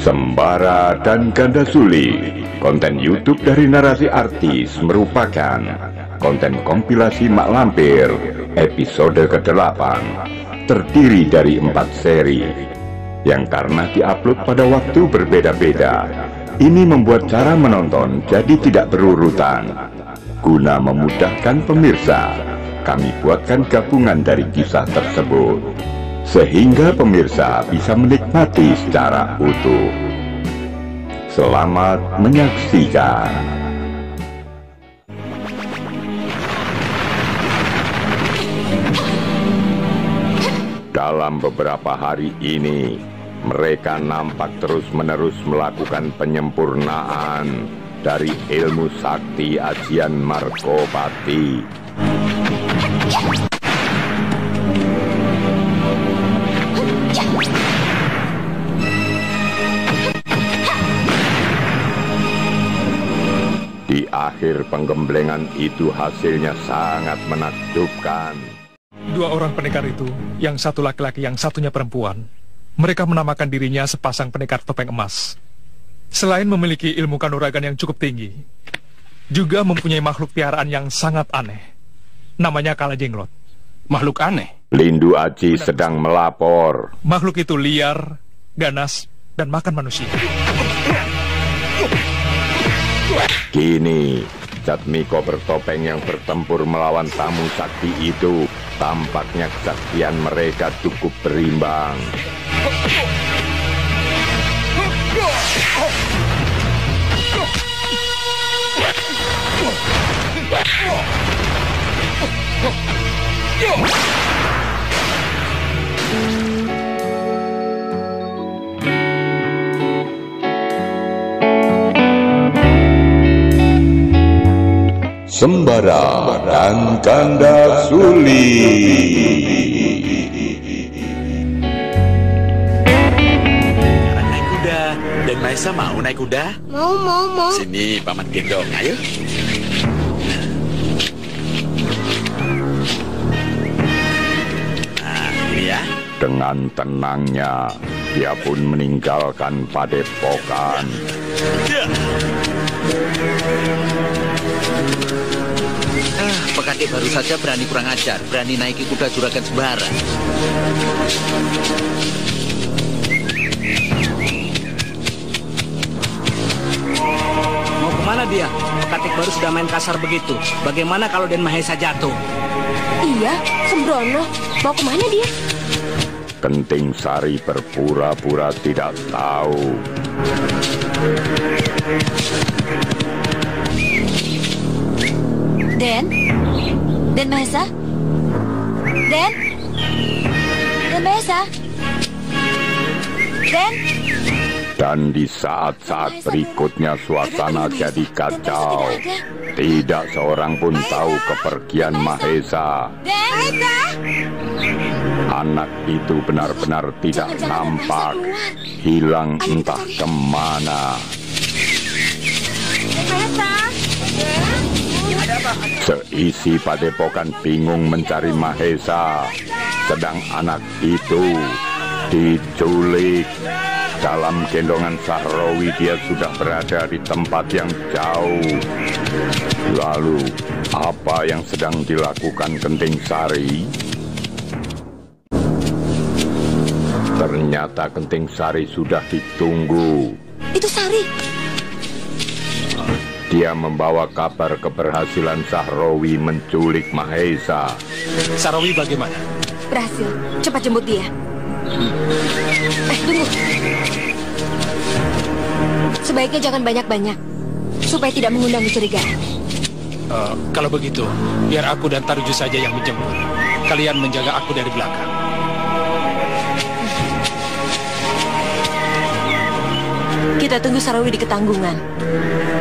Sembara dan Ganda Suli, konten YouTube dari narasi artis, merupakan konten kompilasi Mak Lampir episode ke-8, terdiri dari 4 seri yang karena diupload pada waktu berbeda-beda. Ini membuat cara menonton jadi tidak berurutan. Guna memudahkan pemirsa, kami buatkan gabungan dari kisah tersebut, sehingga pemirsa bisa menikmati secara utuh. Selamat menyaksikan. Dalam beberapa hari ini, mereka nampak terus-menerus melakukan penyempurnaan dari ilmu sakti ajian Margopati. Di akhir penggemblengan itu hasilnya sangat menakjubkan. 2 orang pendekar itu, yang satu laki-laki, yang satunya perempuan, mereka menamakan dirinya sepasang pendekar topeng emas. Selain memiliki ilmu kanuragan yang cukup tinggi, juga mempunyai makhluk piaraan yang sangat aneh. Namanya Kalajenglot. Makhluk aneh? Lindu Aji sedang melapor. Makhluk itu liar, ganas, dan makan manusia. Kini, Jatmiko bertopeng yang bertempur melawan tamu sakti itu, tampaknya kesaktian mereka cukup berimbang. Sembara dan Ganda Suli. Sekarang naik kuda. Dan Maisa mau naik kuda? Mau. Sini, Paman gendong, ayo. Nah, ini ya. Dengan tenangnya, dia pun meninggalkan padepokan. Pekadek baru saja berani kurang ajar, berani naiki kuda juragan Sembara. Mau kemana dia? Pekatik baru sudah main kasar begitu. Bagaimana kalau Den Mahesa jatuh? Iya, sembrono. Mau kemana dia? Kenting Sari berpura-pura tidak tahu. Den Mahesa? Den Mahesa? Den? Dan di saat-saat berikutnya suasana jadi kacau. Tidak seorang pun tahu kepergian Mahesa. Anak itu benar-benar tidak nampak, hilang entah kemana. Seisi padepokan bingung mencari Mahesa, sedang anak itu diculik. Dalam gendongan Sahrawi dia sudah berada di tempat yang jauh. Lalu, apa yang sedang dilakukan Kenting Sari? Ternyata Kenting Sari sudah ditunggu. Itu Sari. Dia membawa kabar keberhasilan Sahrawi menculik Mahesa. Sahrawi bagaimana? Berhasil. Cepat jemput dia. Tunggu. Sebaiknya jangan banyak-banyak, supaya tidak mengundang kecurigaan. Kalau begitu, biar aku dan Taruju saja yang menjemput. Kalian menjaga aku dari belakang. Kita tunggu Sahrawi di Ketanggungan.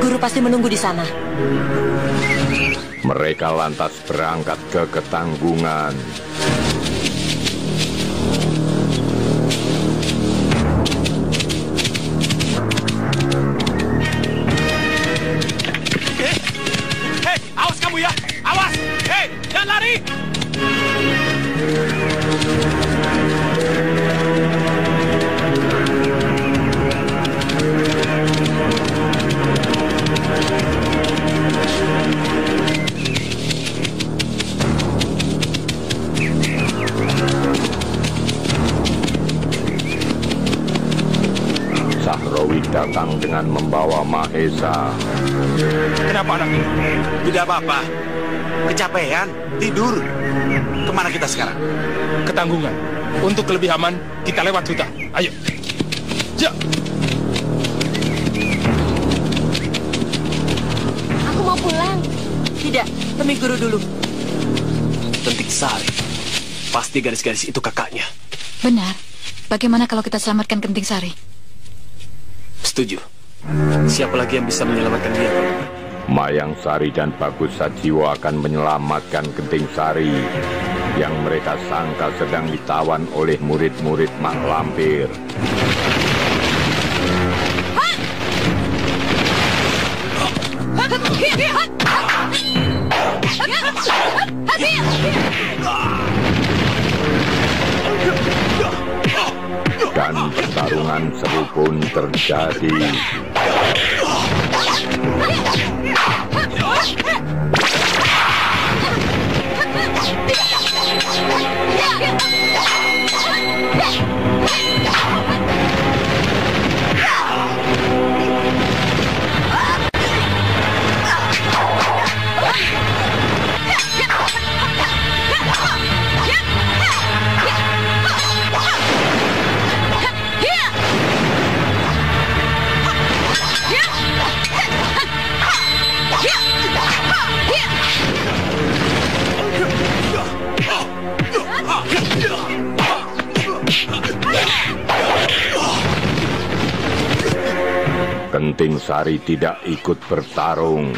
Guru pasti menunggu di sana. Mereka lantas berangkat ke Ketanggungan. Hei, awas kamu ya! Awas! Hei, jangan lari! pulang dengan membawa Mahesa. Kenapa anak ini? Tidak apa-apa. Kecapean, tidur. Kemana kita sekarang? Ketanggungan. Untuk lebih aman, kita lewat hutan. Ayo. Ya. Aku mau pulang. Tidak, temui guru dulu. Kenting Sari. Pasti gadis-gadis itu kakaknya. Benar. Bagaimana kalau kita selamatkan Kenting Sari? Setuju. Siapa lagi yang bisa menyelamatkan dia? Mayang Sari dan Bagus Sajiwo akan menyelamatkan Kenting Sari yang mereka sangka sedang ditawan oleh murid-murid Mak Lampir. Dan pertarungan seru pun terjadi. Kenting Sari tidak ikut bertarung.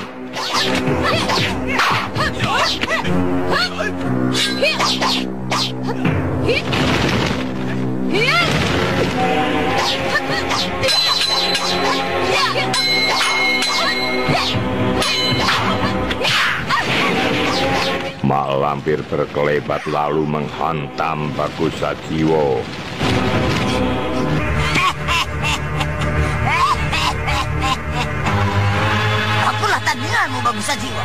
Mak Lampir berkelebat lalu menghantam Bagus Sajiwo. Akulah tandinganmu, Bagus Sajiwo.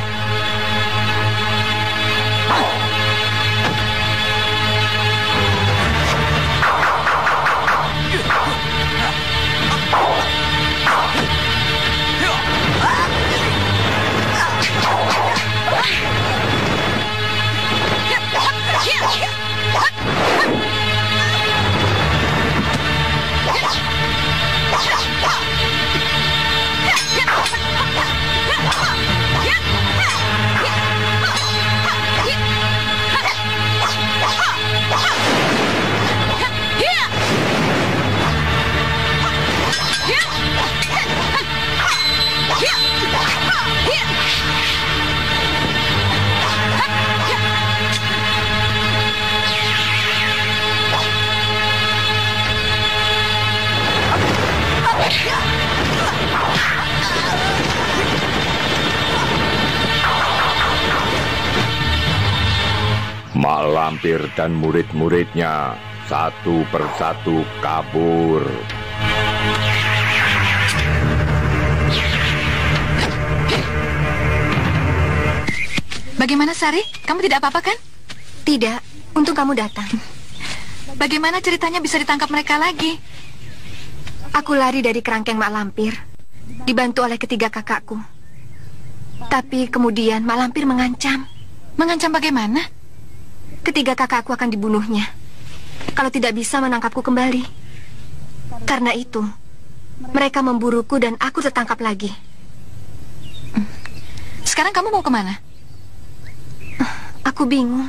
Mak Lampir dan murid-muridnya satu persatu kabur. Bagaimana, Sari? Kamu tidak apa-apa kan? Tidak, untung kamu datang. Bagaimana ceritanya bisa ditangkap mereka lagi? Aku lari dari kerangkeng Mak Lampir, dibantu oleh ketiga kakakku. Tapi kemudian Mak Lampir mengancam. Mengancam bagaimana? Ketiga kakakku akan dibunuhnya kalau tidak bisa menangkapku kembali. Karena itu, mereka memburuku dan aku tertangkap lagi. Sekarang kamu mau kemana? Aku bingung.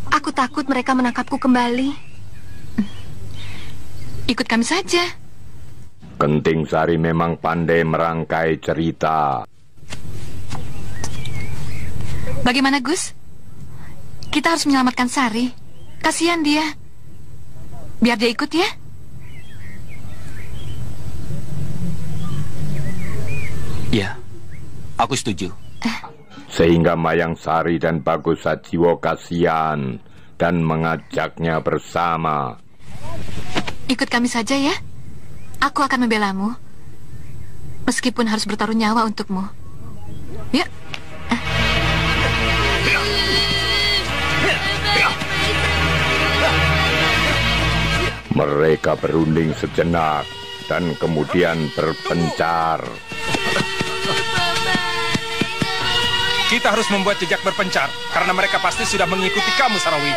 Aku takut mereka menangkapku kembali. Ikut kami saja. Kenting Sari memang pandai merangkai cerita. Bagaimana, Gus? Kita harus menyelamatkan Sari. Kasihan dia. Biar dia ikut ya. Ya, aku setuju. Sehingga Mayang Sari dan Bagus Sajiwo kasihan dan mengajaknya bersama. Ikut kami saja ya. Aku akan membelamu. Meskipun harus bertaruh nyawa untukmu. Yuk. Mereka berunding sejenak dan kemudian berpencar. Kita harus membuat jejak berpencar, karena mereka pasti sudah mengikuti kamu, Sarawi.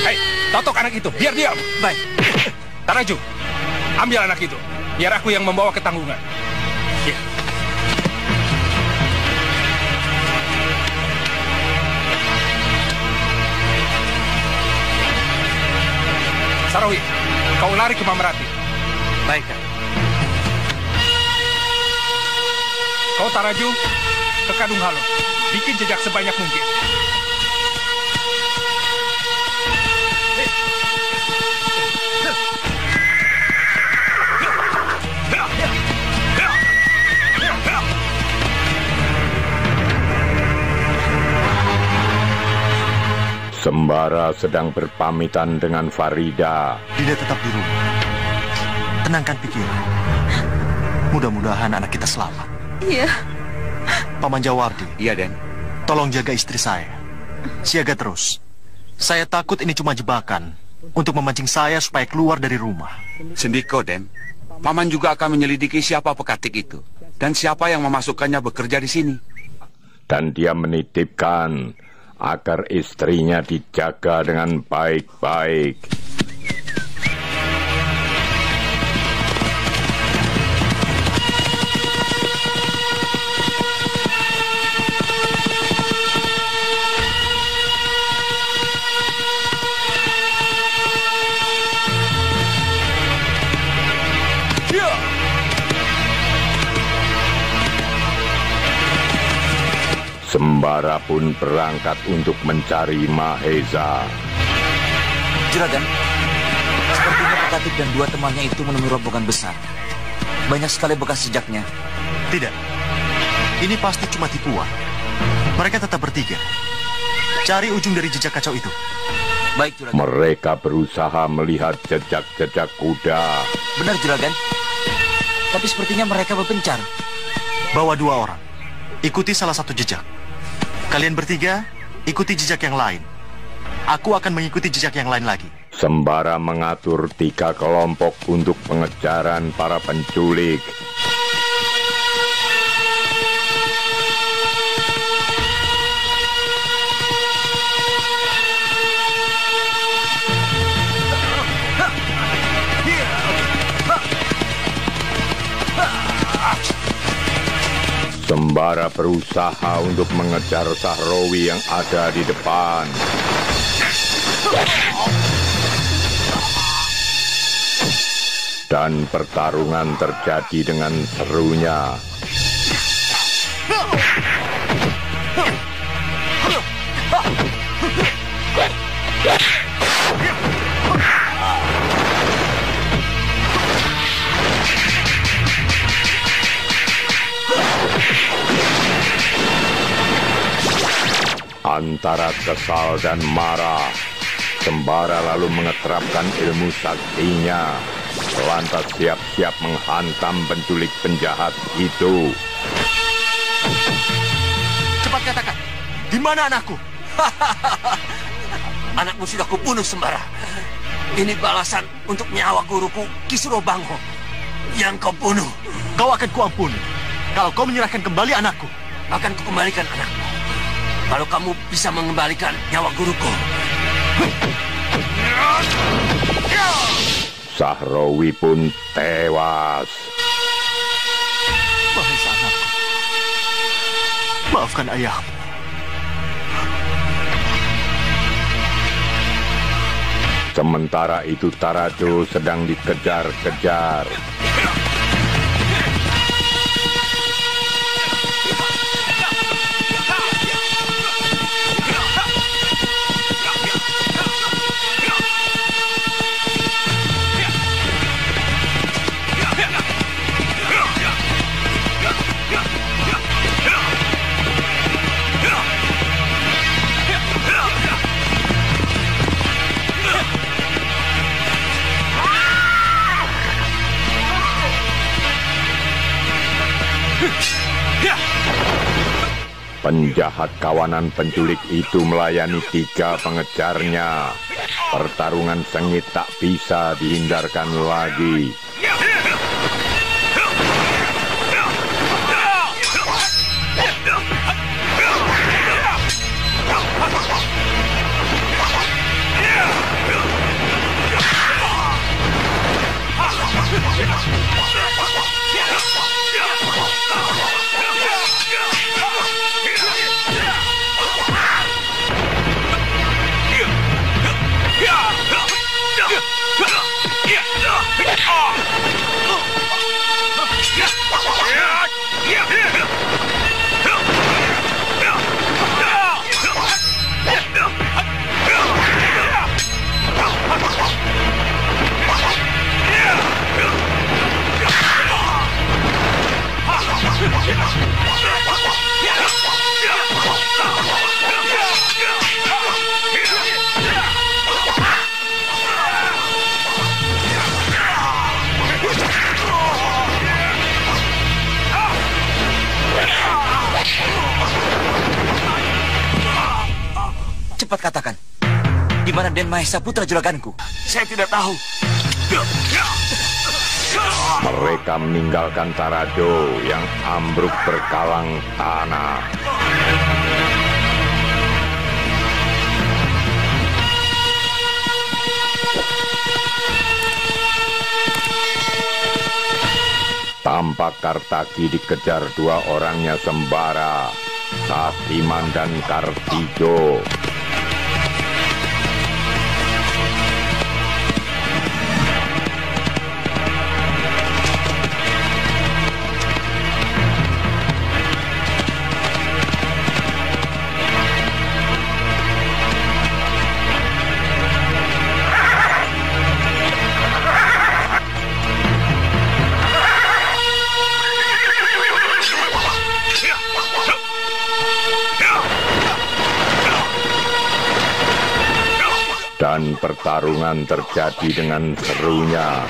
Hei, totok anak itu, biar diam. Baik. Taraju, ambil anak itu, biar aku yang membawa ke tanggungan. Ya. Sarawi, kau lari ke Mamerati. Baik, Kak. Kau Taraju, ke Kadung Halo. Bikin jejak sebanyak mungkin. Sembara sedang berpamitan dengan Farida. Dinda tetap di rumah. Tenangkan pikiran. Mudah-mudahan anak kita selamat. Iya. Paman Jawardi. Iya, Den. Tolong jaga istri saya. Siaga terus. Saya takut ini cuma jebakan untuk memancing saya supaya keluar dari rumah. Sendiko, Den. Paman juga akan menyelidiki siapa pekatik itu dan siapa yang memasukkannya bekerja di sini. Dan dia menitipkan agar istrinya dijaga dengan baik-baik. Sembara pun berangkat untuk mencari Mahesa. Juragan, sepertinya pekatik dan dua temannya itu menemui rombongan besar. Banyak sekali bekas jejaknya. Tidak, ini pasti cuma tipuan. Mereka tetap bertiga. Cari ujung dari jejak kacau itu. Baik, Juragan. Mereka berusaha melihat jejak-jejak kuda. Benar, Juragan. Tapi sepertinya mereka berpencar. Bawa 2 orang. Ikuti salah satu jejak. Kalian bertiga, ikuti jejak yang lain. Aku akan mengikuti jejak yang lain lagi. Sembara mengatur 3 kelompok untuk pengejaran para penculik. Sembara berusaha untuk mengejar Sahrawi yang ada di depan. Dan pertarungan terjadi dengan serunya. Antara kesal dan marah, Sembara lalu mengeterapkan ilmu saktinya, lantas siap-siap menghantam penculik penjahat itu. Cepat katakan, di mana anakku? Anakmu sudah kubunuh, Sembara. Ini balasan untuk nyawa guruku Kisurobangho yang kau bunuh. Kau akan kuampuni kalau kau menyerahkan kembali anakku. Akan kukembalikan anakmu kalau kamu bisa mengembalikan nyawa guruku. Sahrawi pun tewas. Mahesa anakku, maafkan ayahmu. Sementara itu Tarajo sedang dikejar-kejar. Penjahat kawanan penculik itu melayani 3 pengejarnya. Pertarungan sengit tak bisa dihindarkan lagi. Cepat katakan, di mana Den Mahesa putra juraganku? Saya tidak tahu. Mereka meninggalkan Tarado yang ambruk berkalang tanah. Tampak Kartagi dikejar dua orangnya Sembara, Satiman dan Kartijo. Dan pertarungan terjadi dengan serunya.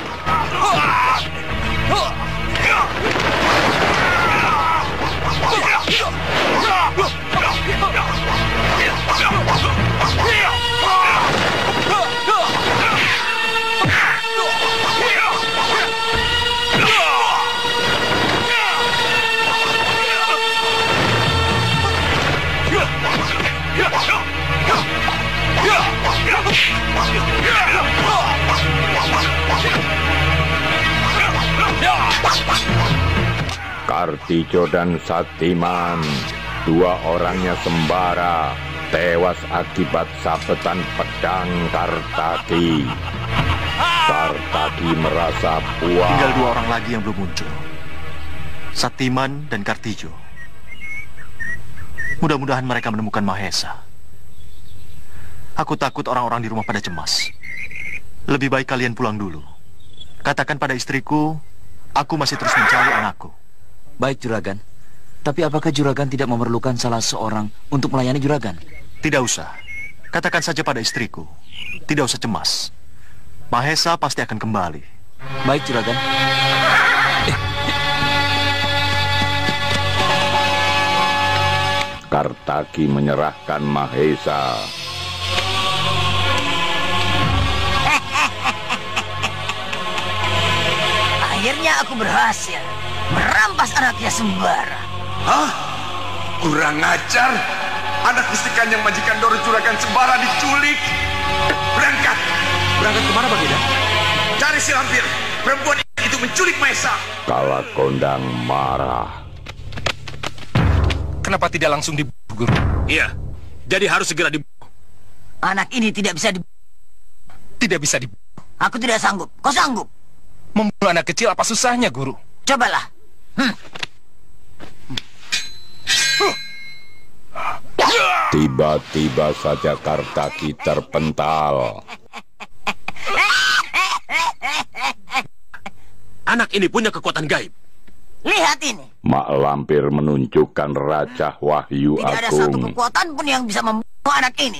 Kartijo dan Satiman, dua orangnya Sembara, tewas akibat sabetan pedang Kartagi. Kartagi merasa puas. Tinggal dua orang lagi yang belum muncul, Satiman dan Kartijo. Mudah-mudahan mereka menemukan Mahesa. Aku takut orang-orang di rumah pada cemas. Lebih baik kalian pulang dulu. Katakan pada istriku, aku masih terus mencari anakku. Baik, Juragan. Tapi apakah Juragan tidak memerlukan salah seorang untuk melayani Juragan? Tidak usah. Katakan saja pada istriku. Tidak usah cemas. Mahesa pasti akan kembali. Baik, Juragan. Kartagi menyerahkan Mahesa. Akhirnya aku berhasil merampas anaknya Sembara. Hah? Kurang ajar. Anak gustikan yang majikan Doro Juragan Sembara diculik. Berangkat. Berangkat kemana, Baginda? Cari si lampir. Perempuan itu menculik Mahesa. Kala Kondang marah. Kenapa tidak langsung dibunuh, Guru? Iya, jadi harus segera dibunuh. Anak ini tidak bisa dibunuh. Tidak bisa dibunuh. Aku tidak sanggup. Kau sanggup? Membunuh anak kecil apa susahnya, Guru? Cobalah. Tiba-tiba saja Kartagi terpental. Anak ini punya kekuatan gaib. Lihat ini. Mak Lampir menunjukkan Raja Wahyu Tidak ada satu Agung. kekuatan pun yang bisa membunuh anak ini.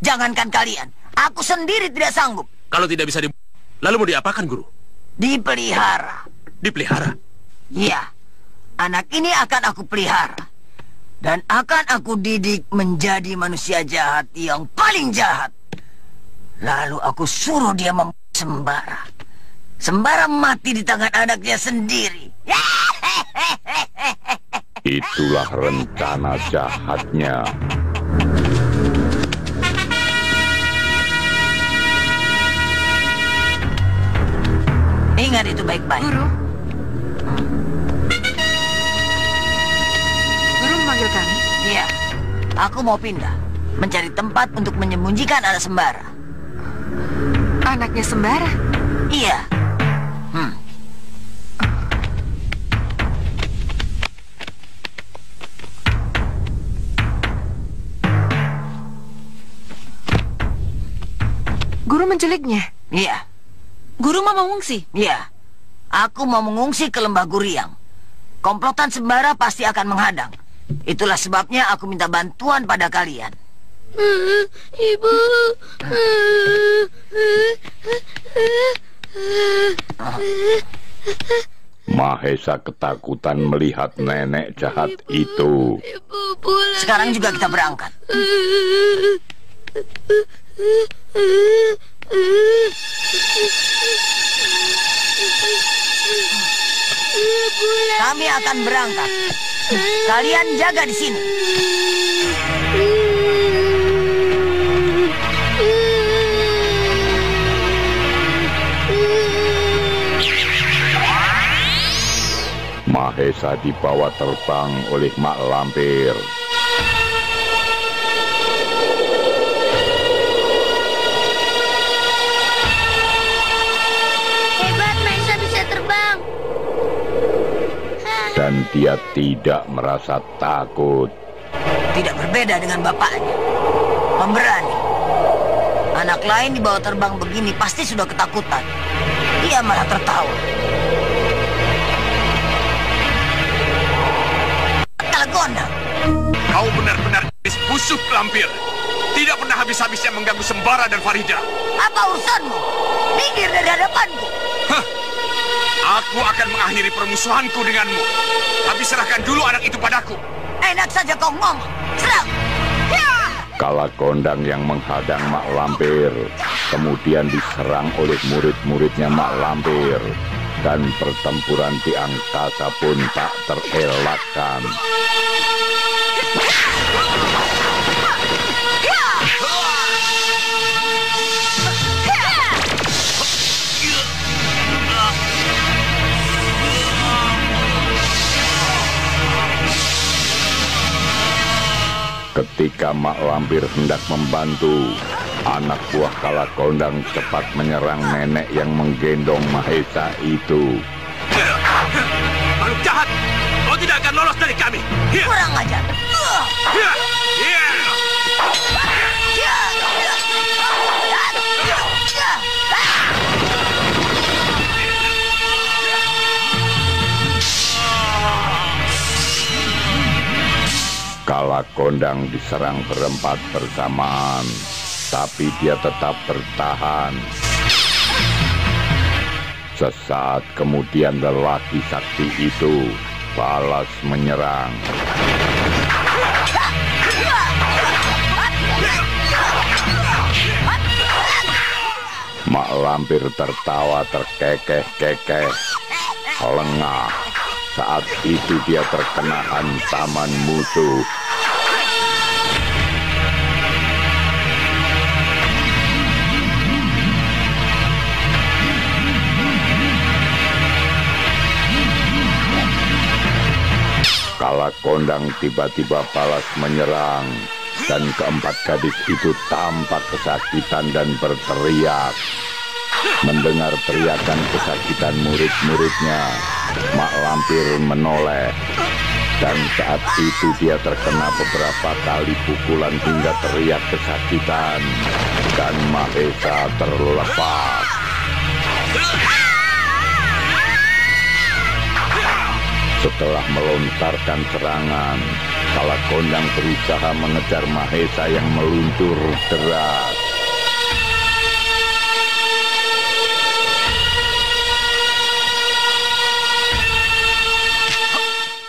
Jangankan kalian, aku sendiri tidak sanggup. Kalau tidak bisa dibunuh, lalu mau diapakan, Guru? Dipelihara. Dipelihara? Iya, anak ini akan aku pelihara. Dan akan aku didik menjadi manusia jahat yang paling jahat. Lalu aku suruh dia membunuh Sembara. Sembara mati di tangan anaknya sendiri. Itulah rencana jahatnya. Ingat itu baik-baik. Guru. Guru memanggil kami? Iya. Aku mau pindah. Mencari tempat untuk menyembunyikan anak Sembara. Anaknya Sembara? Iya. Guru menculiknya? Iya. Guru mau mengungsi? Iya. Aku mau mengungsi ke Lembah Guriang. Komplotan Sembara pasti akan menghadang. Itulah sebabnya aku minta bantuan pada kalian. Ibu. Mahesa ketakutan melihat nenek jahat itu. Sekarang juga kita berangkat. Kami akan berangkat. Kalian jaga di sini. Mahesa dibawa terbang oleh Mak Lampir. Hebat, Mahesa bisa terbang. Dan dia tidak merasa takut. Tidak berbeda dengan bapaknya. Pemberani. Anak lain dibawa terbang begini pasti sudah ketakutan. Dia malah tertawa. Gondang. Kau benar-benar busuk, Lampir. Tidak pernah habis-habisnya mengganggu Sembara dan Farida. Apa urusanmu? Minggir dari hadapanku. Hah. Aku akan mengakhiri permusuhanku denganmu. Tapi serahkan dulu anak itu padaku. Enak saja kau ngomong. Serang. Kalakondang yang menghadang Mak Lampir kemudian diserang oleh murid-muridnya Mak Lampir. Dan pertempuran di angkasa pun tak terelakkan. Ketika Mak Lampir hendak membantu, anak buah Kalakondang cepat menyerang nenek yang menggendong Mahesa itu. Makhluk jahat, kau tidak akan lolos dari kami. Kurang ajar. Kalakondang diserang berempat bersamaan, tapi dia tetap bertahan. Sesaat kemudian lelaki sakti itu balas menyerang. Mak Lampir tertawa terkekeh-kekeh, lengah. Saat itu dia terkena hantaman musuh. Kalakondang tiba-tiba balas menyerang, dan keempat gadis itu tampak kesakitan dan berteriak. Mendengar teriakan kesakitan murid-muridnya, Mak Lampir menoleh. Dan saat itu dia terkena beberapa kali pukulan hingga teriak kesakitan. Dan Mahesa terlepas. Setelah melontarkan serangan, Kalakondang berusaha mengejar Mahesa yang meluncur deras.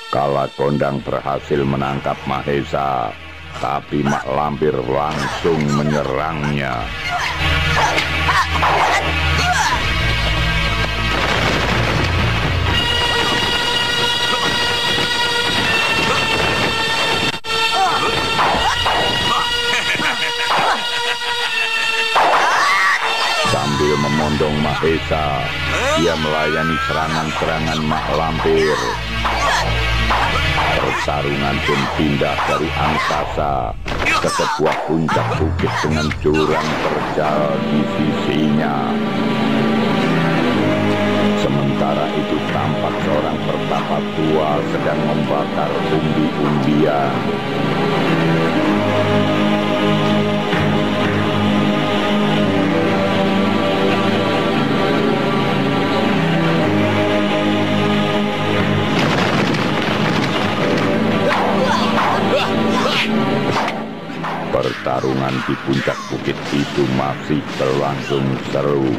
Kalakondang berhasil menangkap Mahesa, tapi Mak Lampir langsung menyerangnya. Sambil memondong Mahesa, dia melayani serangan-serangan Mak Lampir. Pertarungan pun pindah dari angkasa ke sebuah puncak bukit dengan jurang terjal di sisinya. Sementara itu tampak seorang pertapa tua sedang membakar umbi-umbian. Pertarungan di puncak bukit itu masih berlangsung seru.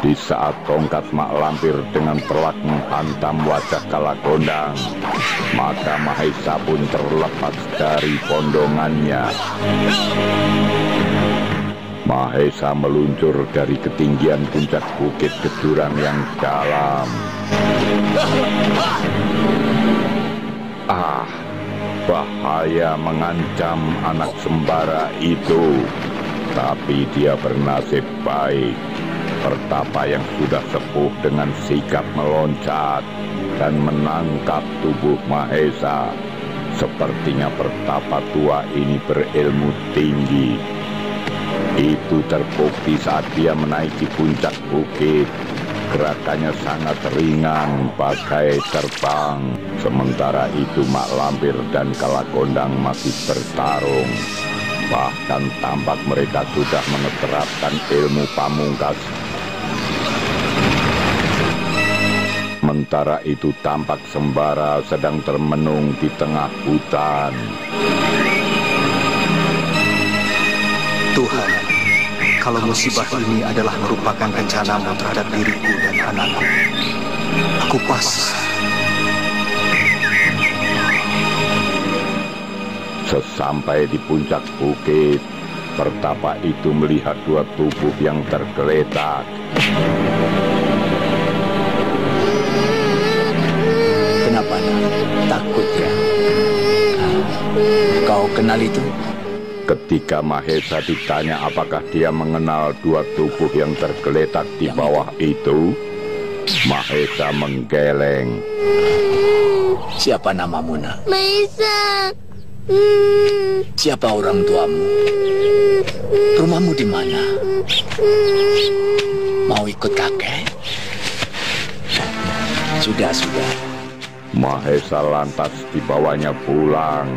Di saat tongkat Mak Lampir dengan telak menghantam wajah Kalakondang, maka Mahesa pun terlepas dari pondongannya. Mahesa meluncur dari ketinggian puncak bukit ke jurang yang dalam. Ah, bahaya mengancam anak sembara itu. Tapi dia bernasib baik. Pertapa yang sudah sepuh dengan sikap meloncat dan menangkap tubuh Mahesa. Sepertinya Pertapa tua ini berilmu tinggi. Itu terbukti saat dia menaiki puncak bukit. Gerakannya sangat ringan, bagai terbang. Sementara itu Mak Lampir dan Kalakondang masih bertarung. Bahkan tampak mereka sudah menerapkan ilmu pamungkas. Sementara itu tampak Sembara sedang termenung di tengah hutan. Tuhan, kalau musibah ini adalah merupakan rencanamu terhadap diriku dan anakku, aku pasrah. Sesampai di puncak bukit, Pertapa itu melihat dua tubuh yang tergeletak. Kenapa nak? Takut ya? Kau kenal itu? Ketika Mahesa ditanya apakah dia mengenal dua tubuh yang tergeletak di bawah itu, Mahesa menggeleng. Siapa namamu nak? Mahesa. Siapa orang tuamu? Rumahmu di mana? Mau ikut kakek? Sudah. Mahesa lantas dibawanya pulang.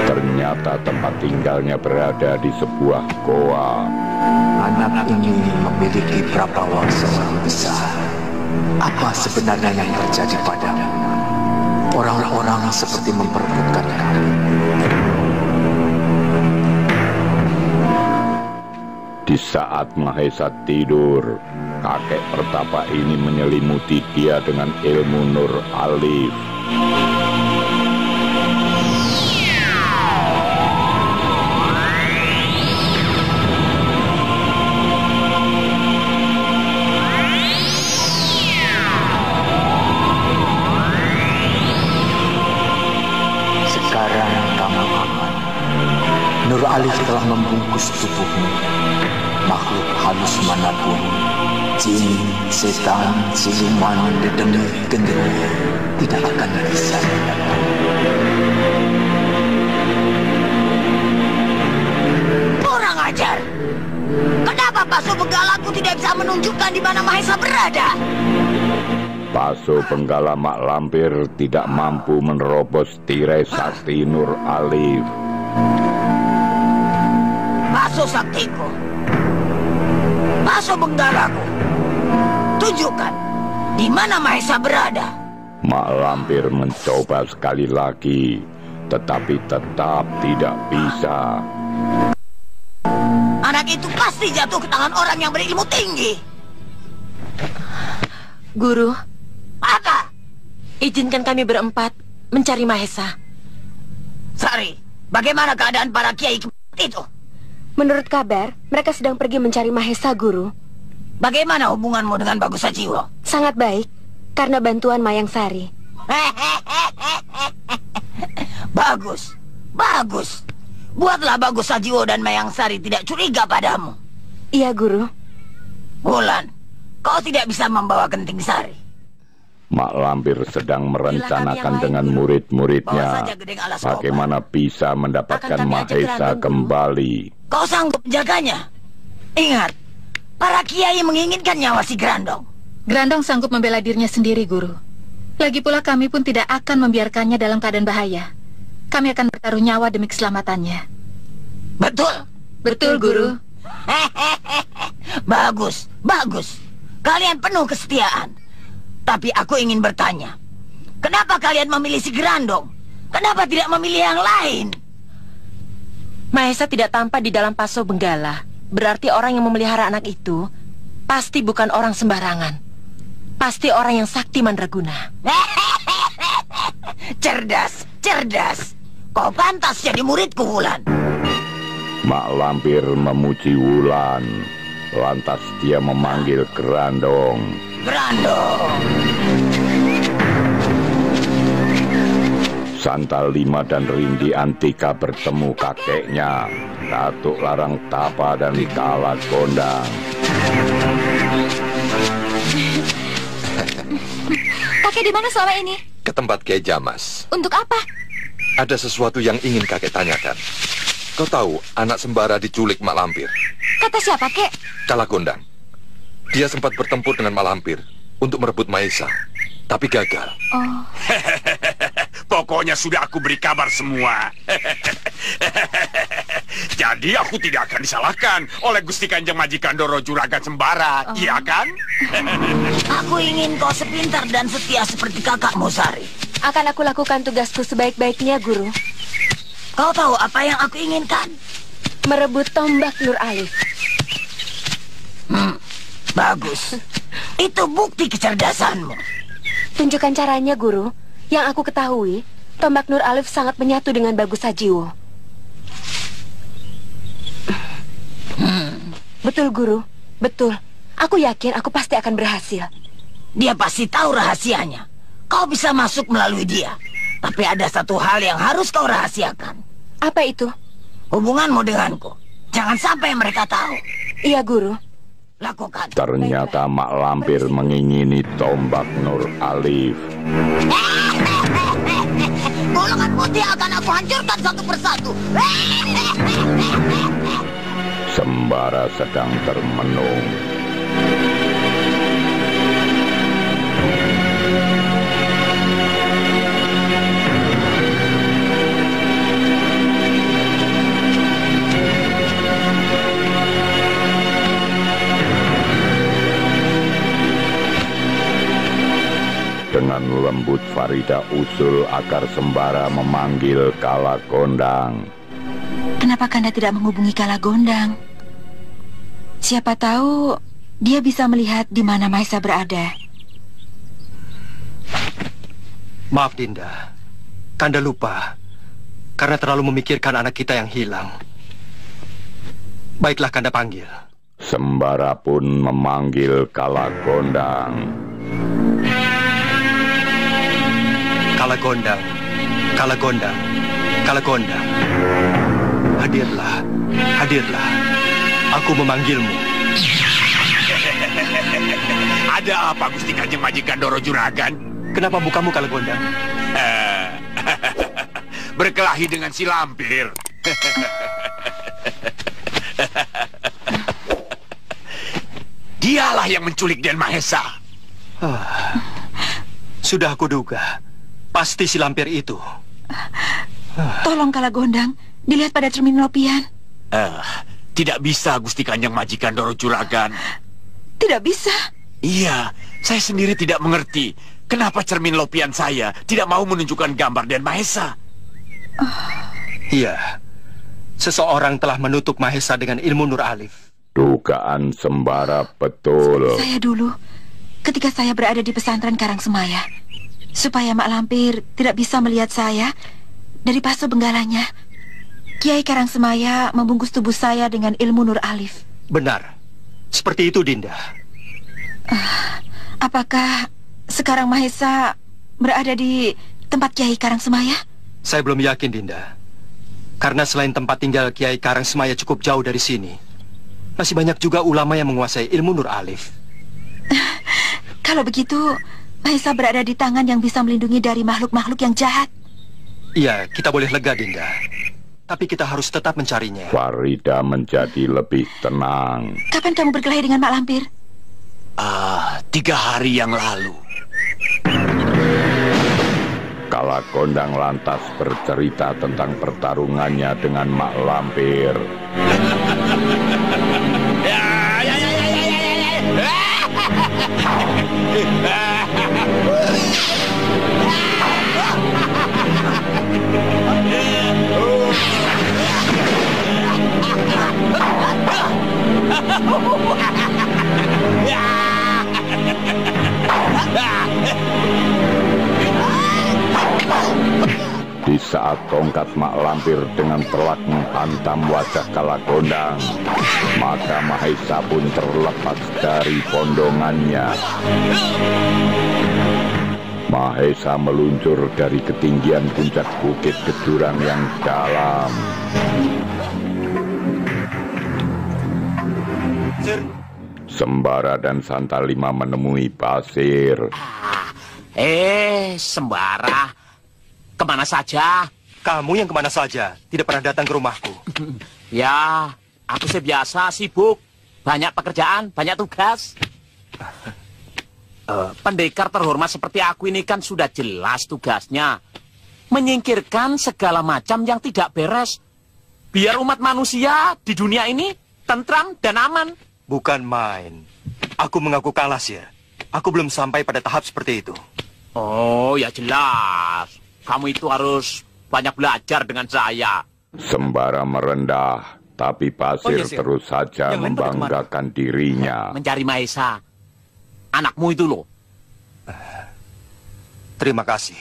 Ternyata tempat tinggalnya berada di sebuah goa. Anak ini memiliki prabawa seorang besar. Apa sebenarnya yang terjadi padamu? Orang-orang seperti memperebutkan kamu. Di saat Mahesa tidur, kakek Pertapa ini menyelimuti dia dengan ilmu Nur Alif. Sekarang kamu aman. Nur Alif telah membungkus tubuhmu. Makhluk halus manapun, jin, setan, siluman, dedemit, genderuwo tidak akan bisa mendapat. Kurang ajar. Kenapa Pasu Benggalaku tidak bisa menunjukkan di mana Mahesa berada? Pasu Benggala Mak Lampir tidak mampu menerobos tirai sakti Nur Alif. Pasu saktiku, Pasu Benggalaku, tunjukkan di mana Mahesa berada. Mak Lampir mencoba sekali lagi, tetapi tetap tidak bisa. Anak itu pasti jatuh ke tangan orang yang berilmu tinggi. Guru, apa? Izinkan kami berempat mencari Mahesa. Sari, bagaimana keadaan para kiai itu? Menurut kabar, mereka sedang pergi mencari Mahesa, Guru. Bagaimana hubunganmu dengan Bagus Sajiwo? Sangat baik, karena bantuan Mayang Sari. Bagus. Buatlah Bagus Sajiwo dan Mayang Sari tidak curiga padamu. Iya, Guru. Wulan, kau tidak bisa membawa Genting Sari. Mak Lampir sedang merencanakan dengan murid-muridnya bagaimana bisa mendapatkan Mahesa kembali. Kau sanggup menjaganya? Ingat, para kiai menginginkan nyawa si Grandong. Grandong sanggup membela dirinya sendiri, Guru. Lagi pula kami pun tidak akan membiarkannya dalam keadaan bahaya. Kami akan bertaruh nyawa demi keselamatannya. Betul? Betul, Guru. Bagus, bagus. Kalian penuh kesetiaan. Tapi aku ingin bertanya, kenapa kalian memilih si Grandong? Kenapa tidak memilih yang lain? Mahesa tidak tampak di dalam Paso Benggala. Berarti orang yang memelihara anak itu pasti bukan orang sembarangan. Pasti orang yang sakti mandraguna. Cerdas, cerdas. Kau pantas jadi muridku, Wulan. Mak Lampir memuji Wulan. Lantas dia memanggil Grandong. Grandong. Santa Lima dan Rindi Antika bertemu kakeknya, Datuk Larang Tapa dan Kala Gondang. Kakek di mana selama ini? Ke tempat Kiai Jamas. Untuk apa? Ada sesuatu yang ingin kakek tanyakan. Kau tahu anak Sembara diculik Mak Lampir? Kata siapa, Kek? Kala Gondang. Dia sempat bertempur dengan Mak Lampir untuk merebut Mahesa, tapi gagal. Oh. Pokoknya sudah aku beri kabar semua. Jadi aku tidak akan disalahkan oleh Gusti Kanjeng Majikan Doro Juragan Sembara, iya kan? Aku ingin kau sepintar dan setia seperti kakakmu, Sari. Akan aku lakukan tugasku sebaik-baiknya, Guru. Kau tahu apa yang aku inginkan? Merebut tombak Nur Alif. Bagus. Itu bukti kecerdasanmu. Tunjukkan caranya, Guru. Yang aku ketahui, tombak Nur Alif sangat menyatu dengan Bagus Sajiwo. Betul, Guru. Betul. Aku yakin aku pasti akan berhasil. Dia pasti tahu rahasianya. Kau bisa masuk melalui dia. Tapi ada satu hal yang harus kau rahasiakan. Apa itu? Hubunganmu denganku. Jangan sampai mereka tahu. Iya, Guru. Lakukan. Ternyata Mak Lampir mengingini tombak Nur Alif. Golongan putih akan aku hancurkan satu persatu. Sembara sedang termenung. Dengan lembut Farida usul agar Sembara memanggil Kala Gondang. Kenapa Kanda tidak menghubungi Kala Gondang? Siapa tahu dia bisa melihat di mana Mahesa berada. Maaf Dinda, Kanda lupa karena terlalu memikirkan anak kita yang hilang. Baiklah Kanda panggil. Sembara pun memanggil Kala Gondang. Kala Gondang, Kala Gondang, Kala Gondang. Hadirlah, hadirlah. Aku memanggilmu. Ada apa, Gusti Kanjeng Majikan Doro Juragan? Kenapa mukamu Kala Gondang? Berkelahi dengan si Lampir. Dialah yang menculik Den Mahesa. Sudah aku duga. Pasti si Lampir itu. Tolong Kala Gondang, dilihat pada cermin lopian. Tidak bisa, Gusti Kanjeng Majikan Doro Juragan. Tidak bisa? Iya, saya sendiri tidak mengerti. Kenapa cermin lopian saya tidak mau menunjukkan gambar Den Mahesa? Iya, seseorang telah menutup Mahesa dengan ilmu Nur Alif. Dugaan Sembara betul. Saya dulu, ketika saya berada di pesantren Karangsemaya, supaya Mak Lampir tidak bisa melihat saya dari Paso Benggalanya, Kiai Karangsemaya membungkus tubuh saya dengan ilmu Nur Alif. Benar, seperti itu Dinda. Apakah sekarang Mahesa berada di tempat Kiai Karangsemaya? Saya belum yakin Dinda, karena selain tempat tinggal Kiai Karangsemaya cukup jauh dari sini, masih banyak juga ulama yang menguasai ilmu Nur Alif. Kalau begitu, Mahesa berada di tangan yang bisa melindungi dari makhluk-makhluk yang jahat. Iya, kita boleh lega, Dinda. Tapi kita harus tetap mencarinya. Farida menjadi lebih tenang. Kapan kamu berkelahi dengan Mak Lampir? 3 hari yang lalu. Kalakondang lantas bercerita tentang pertarungannya dengan Mak Lampir. Di saat tongkat Mak Lampir dengan telak menghantam wajah Kalakondang, maka Mahesa pun terlepas dari pondongannya. Mahesa meluncur dari ketinggian puncak bukit ke jurang yang dalam. Sembara dan Santalima menemui Basir. Sembara, kemana saja? Kamu yang kemana saja? Tidak pernah datang ke rumahku. Ya, aku biasa sibuk. Banyak pekerjaan, banyak tugas. Pendekar terhormat seperti aku ini kan sudah jelas tugasnya. Menyingkirkan segala macam yang tidak beres. Biar umat manusia di dunia ini tentram dan aman. Bukan main. Aku mengaku kalah, Sir. Aku belum sampai pada tahap seperti itu. Oh, ya jelas. Kamu itu harus banyak belajar dengan saya. Sembara merendah, tapi Basir terus saja membanggakan dirinya. Mencari Mahesa. Anakmu itu loh. Terima kasih.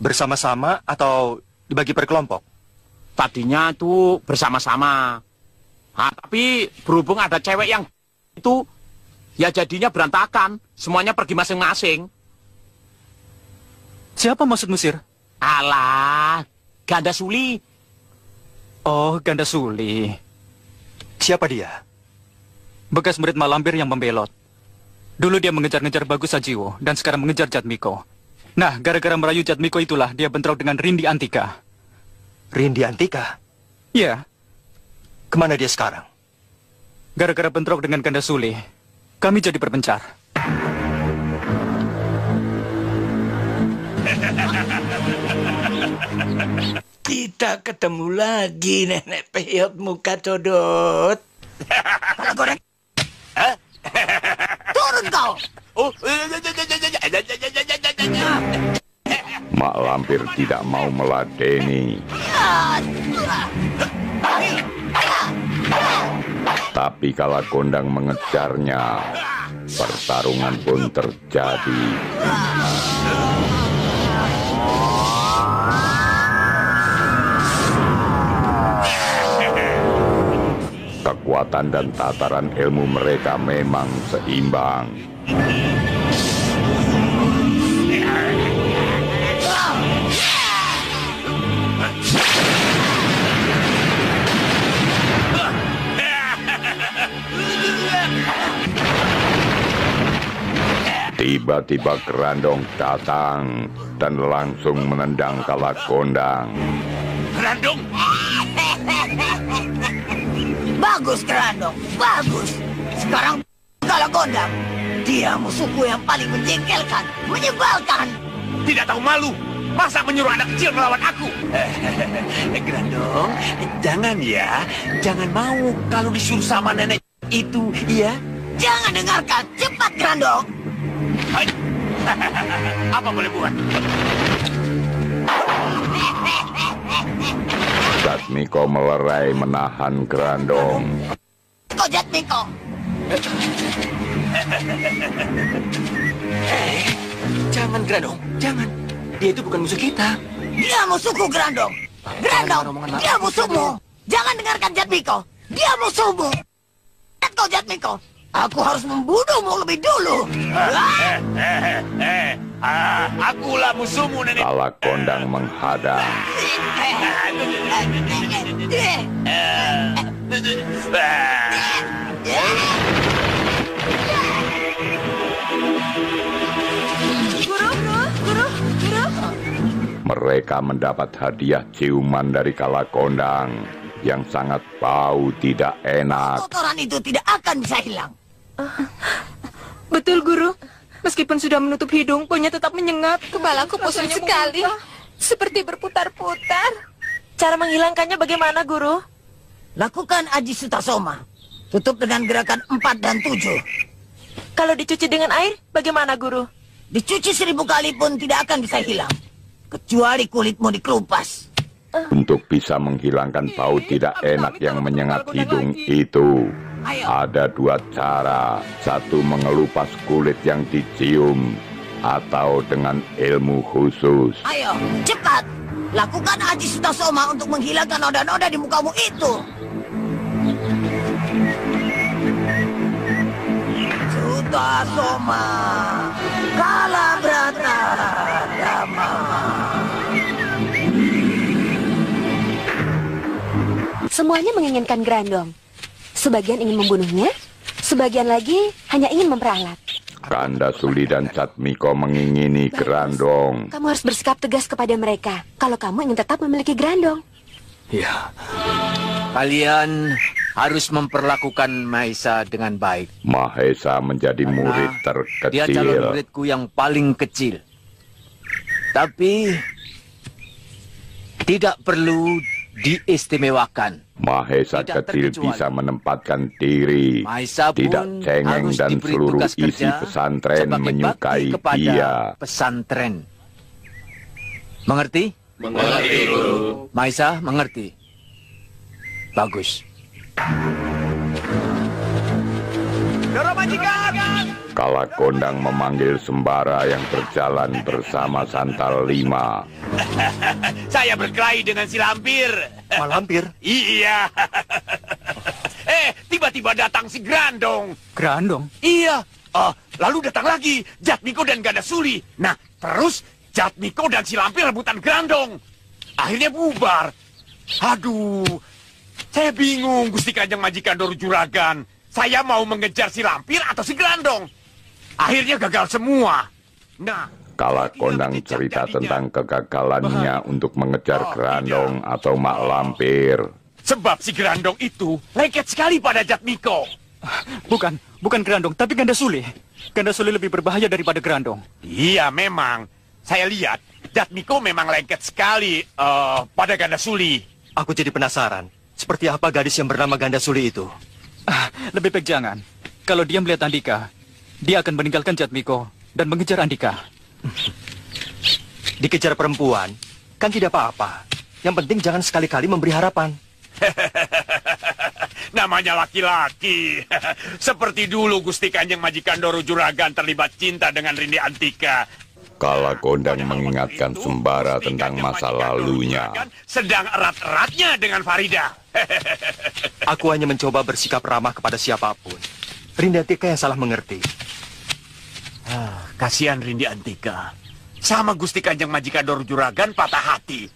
Bersama-sama atau dibagi per kelompok? Tadinya itu bersama-sama. Tapi berhubung ada cewek yang itu, ya jadinya berantakan. Semuanya pergi masing-masing. Siapa maksudmu, Sir? Alah, Ganda Suli. Oh, Ganda Suli. Siapa dia? Bekas murid Mak Lampir yang membelot. Dulu dia mengejar-ngejar Bagus Sajiwo dan sekarang mengejar Jatmiko. Nah, gara-gara merayu Jatmiko itulah dia bentrok dengan Rindi Antika. Rindi Antika? Iya. Kemana dia sekarang? Gara-gara bentrok dengan Ganda Suli, kami jadi berpencar. Kita ketemu lagi, Nenek Peyot muka codot. Goreng. Turun kau. Mak Lampir tidak mau meladeni. Tapi Kalakondang mengejarnya. Pertarungan pun terjadi. Kekuatan dan tataran ilmu mereka memang seimbang. Tiba-tiba Grandong datang dan langsung menendang Kalakondang. Grandong! Bagus, Grandong. Bagus. Sekarang Kalakondang. Dia musuhku yang paling menjengkelkan, menyebalkan. Tidak tahu malu. Masa menyuruh anak kecil melawan aku? Grandong, jangan ya. Jangan mau kalau disuruh sama nenek itu, ya. Jangan dengarkan. Cepat, Grandong. Hai. Apa boleh buat? Jatmiko melerai menahan Grandong. Kau Jatmiko. Jangan Grandong, jangan. Dia itu bukan musuh kita. Dia musuhku, Grandong. Grandong, dia musuhmu. Jangan dengarkan Jatmiko. Dia musuhmu. Lihat kau Jatmiko. Aku harus membunuhmu lebih dulu. Akulah musuhmu, Nenek. Kalakondang menghadang. mereka mendapat hadiah ciuman dari Kalakondang yang sangat bau tidak enak. Kotoran itu tidak akan bisa hilang. Betul, Guru. Meskipun sudah menutup hidung, baunya tetap menyengat. Kepalaku pusing sekali. Seperti berputar-putar. Cara menghilangkannya bagaimana, Guru? Lakukan Aji Sutasoma. Tutup dengan gerakan 4 dan 7. Kalau dicuci dengan air, bagaimana, Guru? Dicuci 1000 kali pun tidak akan bisa hilang. Kecuali kulitmu dikelupas. Untuk bisa menghilangkan bau tidak enak yang menyengat hidung itu, ada 2 cara. Satu, mengelupas kulit yang dicium, atau dengan ilmu khusus. Ayo, cepat. Lakukan Aji Sutasoma untuk menghilangkan noda-noda di mukamu itu. Sutasoma, Kalabrata, Dama. Semuanya menginginkan Grandong. Sebagian ingin membunuhnya, sebagian lagi hanya ingin memperalat. Kandasuli dan Jatmiko mengingini Grandong. Kamu harus bersikap tegas kepada mereka kalau kamu ingin tetap memiliki Grandong. Ya, kalian harus memperlakukan Mahesa dengan baik. Mahesa menjadi murid Dia calon terkecil. muridku yang paling kecil. Tapi tidak perlu diistimewakan. Mahesa kecil bisa menempatkan diri, Mahesa pun tidak cengeng harus dan diberi seluruh tugas isi kerja pesantren sebagai menyukai bakti kepada dia. pesantren. Mengerti? Mengerti, Guru. Mahesa mengerti. Bagus. Dorong majikan! Kalakondang memanggil Sembara yang berjalan bersama Santal 5. Saya berkelahi dengan si lampir. Malampir? Iya. Tiba-tiba datang si Grandong. Grandong? Iya. Lalu datang lagi Jatmiko dan Gandasuli. Nah, terus Jatmiko dan si lampir rebutan Grandong. Akhirnya bubar. Aduh, saya bingung, Gusti Kanjeng Majikan Doru Juragan. Saya mau mengejar si lampir atau si Grandong. Akhirnya gagal semua. Nah, Kalakondang cerita tentang kegagalannya untuk mengejar Grandong atau Mak Lampir. sebab si Grandong itu lengket sekali pada Jatmiko. Bukan Grandong, tapi Gandasuli. Gandasuli lebih berbahaya daripada Grandong. Iya, memang. Saya lihat Jatmiko memang lengket sekali pada Gandasuli. Aku jadi penasaran. Seperti apa gadis yang bernama Gandasuli itu? Lebih baik jangan. Kalau dia melihat Andika, dia akan meninggalkan Jatmiko dan mengejar Andika. Dikejar perempuan, kan tidak apa-apa. Yang penting jangan sekali-kali memberi harapan. Namanya laki-laki. Seperti dulu Gusti Kanjeng Majikan Doru Juragan terlibat cinta dengan Rindi Antika. Kalakondang mengingatkan Sembara tentang masa lalunya. Sedang erat-eratnya dengan Farida. Aku hanya mencoba bersikap ramah kepada siapapun. Rindi Antika yang salah mengerti. Kasihan Rindi Antika. Sama Gusti Kanjeng Majikan Doru Juragan patah hati.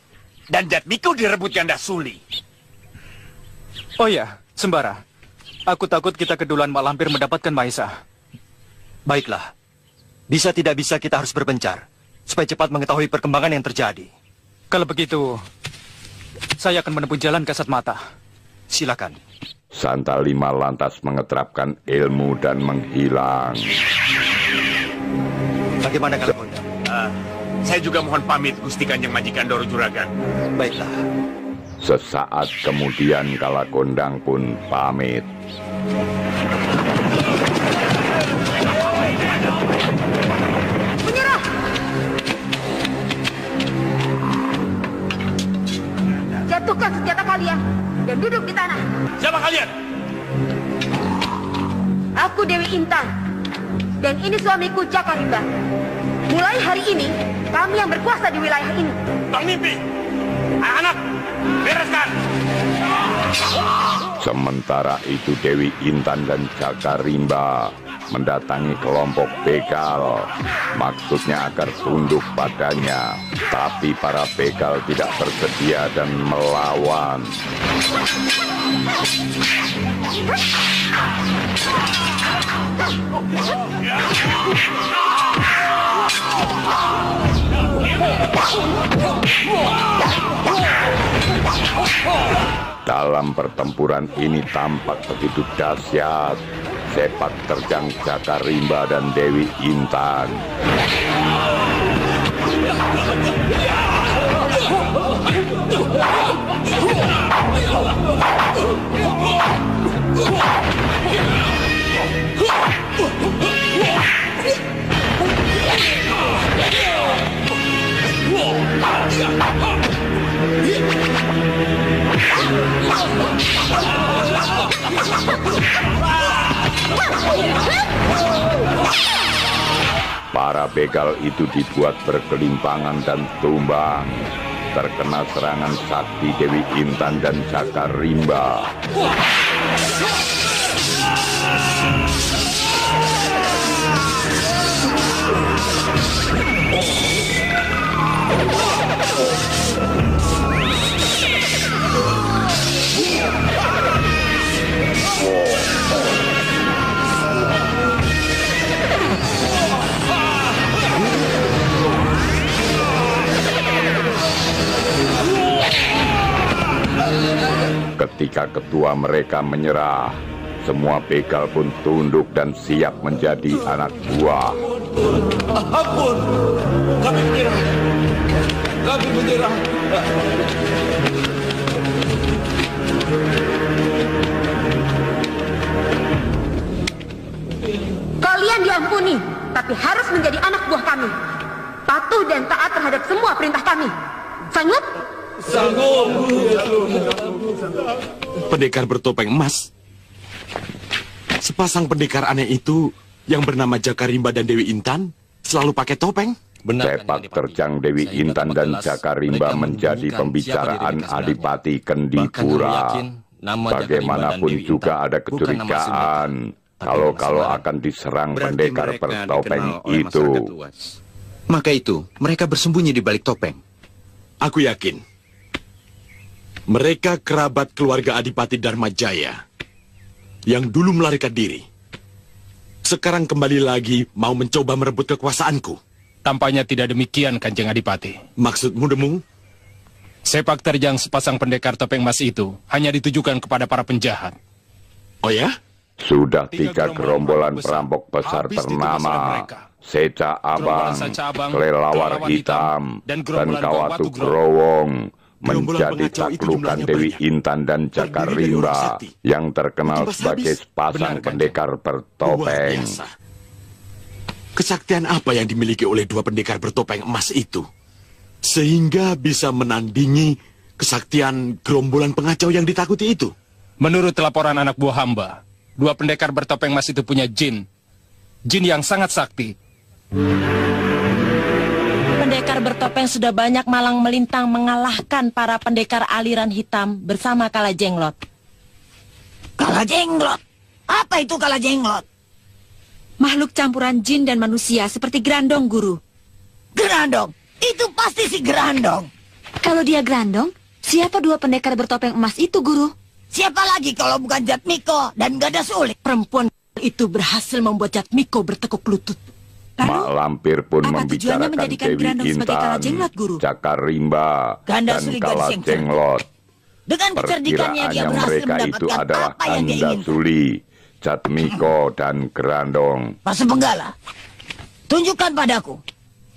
Dan Jatmiko direbut Gandasuli. Oh ya, Sembara. Aku takut kita keduluan Mak Lampir mendapatkan Mahesa. Baiklah. Bisa tidak bisa kita harus berpencar. Supaya cepat mengetahui perkembangan yang terjadi. Kalau begitu, saya akan menempuh jalan kasat mata. Silakan. Santal 5 lantas mengeterapkan ilmu dan menghilang. Bagaimana kalau Kalakondang? Saya juga mohon pamit Gusti Kanjeng Majikan Doru Juragan. Baiklah. Sesaat kemudian Kalakondang pun pamit. Menyerah! Jatuhkan senjata kalian dan duduk di tanah. Siapa kalian? Aku Dewi Intan. Dan ini suamiku Jaka Rimba. Mulai hari ini, kami yang berkuasa di wilayah ini. Bang Mimpi! Anak-anak, bereskan! Sementara itu Dewi Intan dan Jaka Rimba mendatangi kelompok begal. Maksudnya agar tunduk padanya. Tapi para begal tidak bersedia dan melawan. Dalam pertempuran ini tampak begitu dahsyat. Sepak terjang Jakarimba dan Dewi Intan. Para begal itu dibuat berkelimpangan dan tumbang, terkena serangan sakti Dewi Intan dan Jakarimba. Ketika ketua mereka menyerah, semua begal pun tunduk dan siap menjadi anak buah. Ampun, kami menyerah. Kami menyerah. Kalian diampuni, tapi harus menjadi anak buah kami. Patuh dan taat terhadap semua perintah kami. Sanggup? Sanggup. Pendekar bertopeng emas. Sepasang pendekar aneh itu yang bernama Jakarimba dan Dewi Intan selalu pakai topeng. Sepak terjang Dewi Intan dan Jakarimba menjadi pembicaraan Adipati Kendipura. Bagaimanapun juga ada kecurigaan kalau akan diserang pendekar bertopeng itu. Maka itu, mereka bersembunyi di balik topeng. Aku yakin mereka kerabat keluarga Adipati Dharmajaya yang dulu melarikan diri. Sekarang kembali lagi mau mencoba merebut kekuasaanku. Tampaknya tidak demikian, Kanjeng Adipati. Maksudmu, Demung? Sepak terjang sepasang pendekar topeng emas itu hanya ditujukan kepada para penjahat. Oh ya? Sudah 3 gerombolan perampok besar ternama, Seca Abang, Kelelawar Hitam, dan Kawatu Growong menjadi taklukan Dewi Intan dan Jakarimba yang terkenal sebagai sepasang pendekar bertopeng. Kesaktian apa yang dimiliki oleh 2 pendekar bertopeng emas itu sehingga bisa menandingi kesaktian gerombolan pengacau yang ditakuti itu? Menurut laporan anak buah hamba, 2 pendekar bertopeng emas itu punya jin yang sangat sakti. Pendekar bertopeng sudah banyak malang melintang mengalahkan para pendekar aliran hitam bersama Kalajenglot. Kalajenglot? Apa itu Kalajenglot? Makhluk campuran jin dan manusia seperti Grandong, Guru. Grandong? Itu pasti si Grandong. Kalau dia Grandong, siapa 2 pendekar bertopeng emas itu, Guru? Siapa lagi kalau bukan Jatmiko dan Gada Sulit? Perempuan itu berhasil membuat Jatmiko bertekuk lutut. Mak Lampir pun membicarakan Dewi Intan, Jakarimba, dan Kalajenglot. Dengan kecerdikannya dia berhasil mendapatkan apa yang dia inginkan. Suli, Jatmiko, dan Grandong. Pasu Benggala, tunjukkan padaku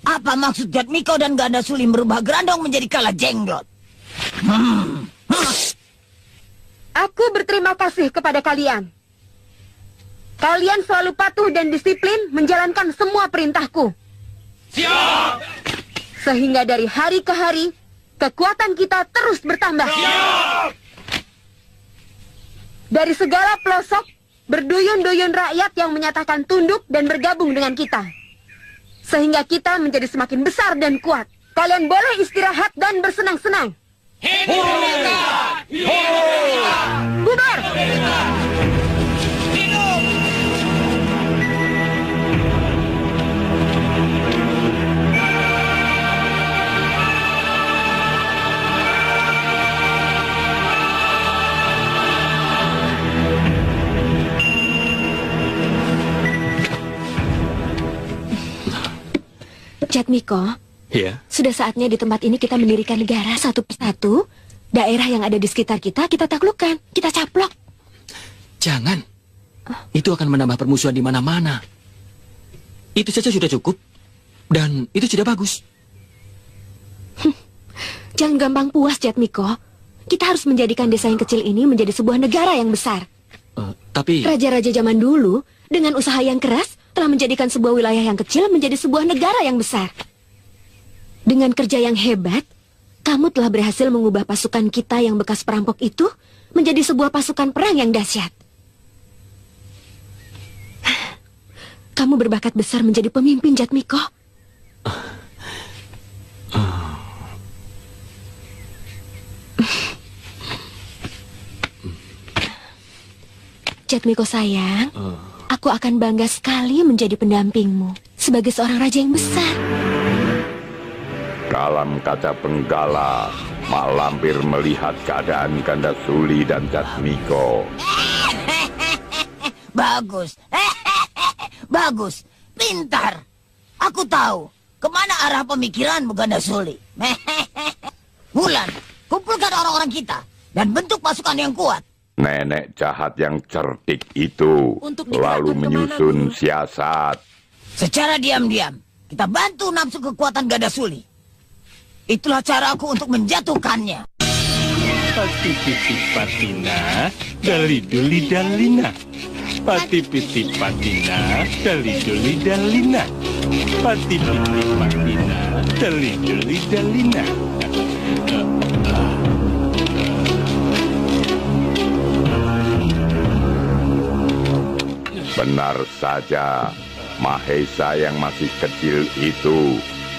apa maksud Jatmiko dan Ganda Suli merubah Grandong menjadi Kalajenglot. Aku berterima kasih kepada kalian. Kalian selalu patuh dan disiplin menjalankan semua perintahku. Siap! Sehingga dari hari ke hari, kekuatan kita terus bertambah. Siap! Dari segala pelosok, berduyun-duyun rakyat yang menyatakan tunduk dan bergabung dengan kita. Sehingga kita menjadi semakin besar dan kuat. Kalian boleh istirahat dan bersenang-senang. Bubar! Jatmiko, Ya. Sudah saatnya di tempat ini kita mendirikan negara satu persatu. Daerah yang ada di sekitar kita taklukkan, kita caplok. Jangan. Itu akan menambah permusuhan di mana-mana. Itu saja sudah cukup. Dan itu tidak bagus. Jangan gampang puas, Jatmiko. Kita harus menjadikan desa yang kecil ini menjadi sebuah negara yang besar. Tapi... Raja-raja zaman dulu, dengan usaha yang keras, telah menjadikan sebuah wilayah yang kecil menjadi sebuah negara yang besar. Dengan kerja yang hebat, kamu telah berhasil mengubah pasukan kita yang bekas perampok itu menjadi sebuah pasukan perang yang dahsyat. Kamu berbakat besar menjadi pemimpin, Jatmiko. Jatmiko sayang, aku akan bangga sekali menjadi pendampingmu sebagai seorang raja yang besar. Dalam kaca penggala, Mak Lampir melihat keadaan Gandasuli dan Jatmiko. Bagus. Bagus. Pintar. Aku tahu kemana arah pemikiranmu, Gandasuli. Wulan, kumpulkan orang-orang kita dan bentuk pasukan yang kuat. Nenek jahat yang cerdik itu lalu menyusun siasat. Secara diam-diam, kita bantu nafsu kekuatan Gandasuli. Itulah caraku untuk menjatuhkannya. Pati-piti patina, dali-duli dalina. Pati-piti patina, dali-duli dalina. Pati-piti patina, dali-duli dalina. Benar saja, Mahesa yang masih kecil itu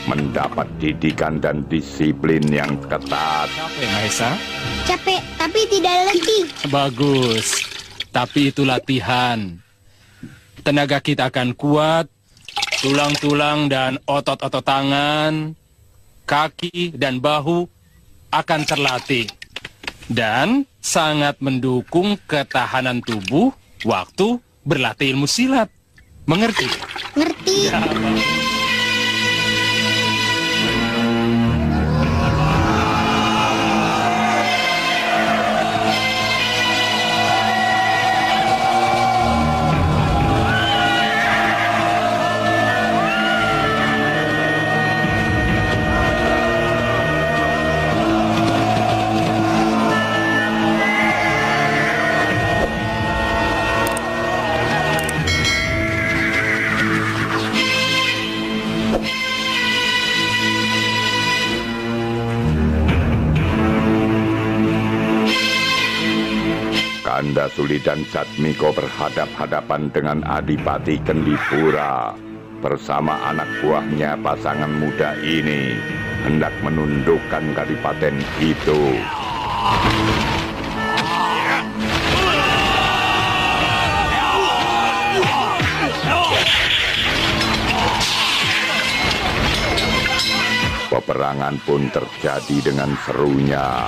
mendapat didikan dan disiplin yang ketat. Capek, Mahesa? Capek, tapi tidak letih. Bagus, tapi itu latihan. Tenaga kita akan kuat, tulang-tulang dan otot-otot tangan, kaki dan bahu akan terlatih. Dan sangat mendukung ketahanan tubuh waktu berlatih ilmu silat. Mengerti? Ngerti. Ya, Gandasuli dan Jatmiko berhadap-hadapan dengan Adipati Kendipura. Bersama anak buahnya, pasangan muda ini hendak menundukkan kadipaten itu. Peperangan pun terjadi dengan serunya.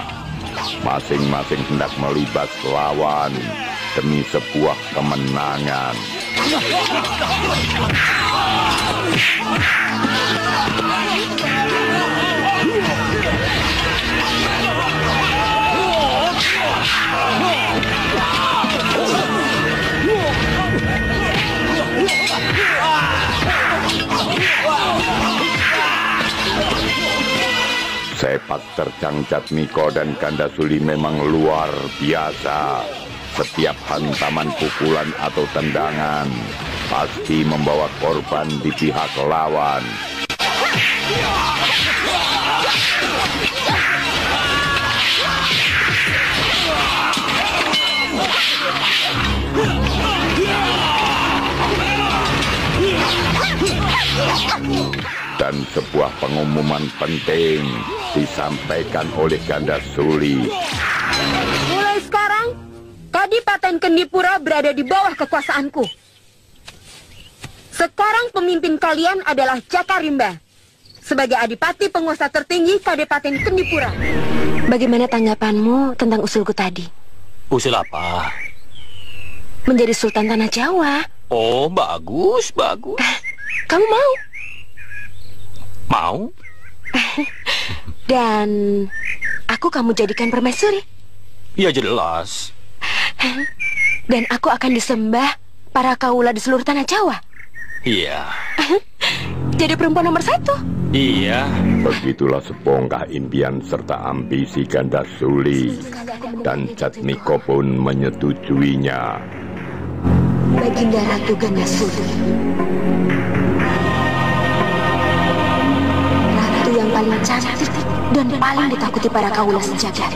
Masing-masing hendak melibas lawan demi sebuah kemenangan. Sepak terjang Jatmiko dan Gandasuli memang luar biasa. Setiap hantaman pukulan atau tendangan pasti membawa korban di pihak lawan. Dan sebuah pengumuman penting disampaikan oleh Gandasuli. Mulai sekarang, Kadipaten Kendipura berada di bawah kekuasaanku. Sekarang pemimpin kalian adalah Jakarimba, sebagai adipati penguasa tertinggi Kadipaten Kendipura. Bagaimana tanggapanmu tentang usulku tadi? Usul apa? Menjadi Sultan Tanah Jawa. Oh, bagus, bagus. Kamu mau? Mau? Dan aku kamu jadikan permaisuri. Ya jelas. Dan aku akan disembah para kaula di seluruh tanah Jawa. Iya. Jadi perempuan nomor 1. Iya. Begitulah sebongkah impian serta ambisi Gandasuli, dan Jatmiko pun menyetujuinya. Baginda Ratu Gandasuli, ratu yang paling cantik dan paling ditakuti para kaula sejagat.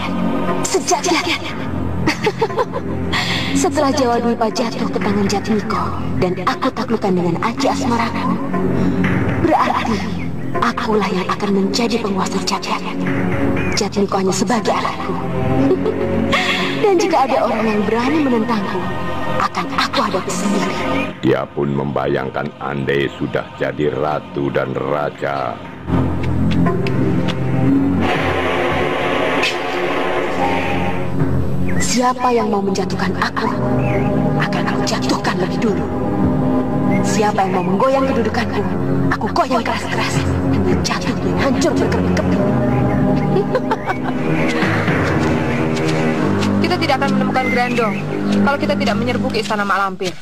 Setelah Jawa Dwipa jatuh ke tangan Jatmiko dan aku taklukkan dengan aji asmaraku, berarti akulah yang akan menjadi penguasa jagat. Jatmiko hanya sebagai alatku. Dan jika ada orang yang berani menentangku, akan aku hadapi sendiri. Dia pun membayangkan andai sudah jadi ratu dan raja. Siapa yang mau menjatuhkan aku, akan aku jatuhkan lebih dulu. Siapa yang mau menggoyang kedudukanku, aku goyang keras-keras hingga jatuh dan hancur berkeping-keping. Kita tidak akan menemukan Grandong kalau kita tidak menyerbu ke istana Mak Lampir.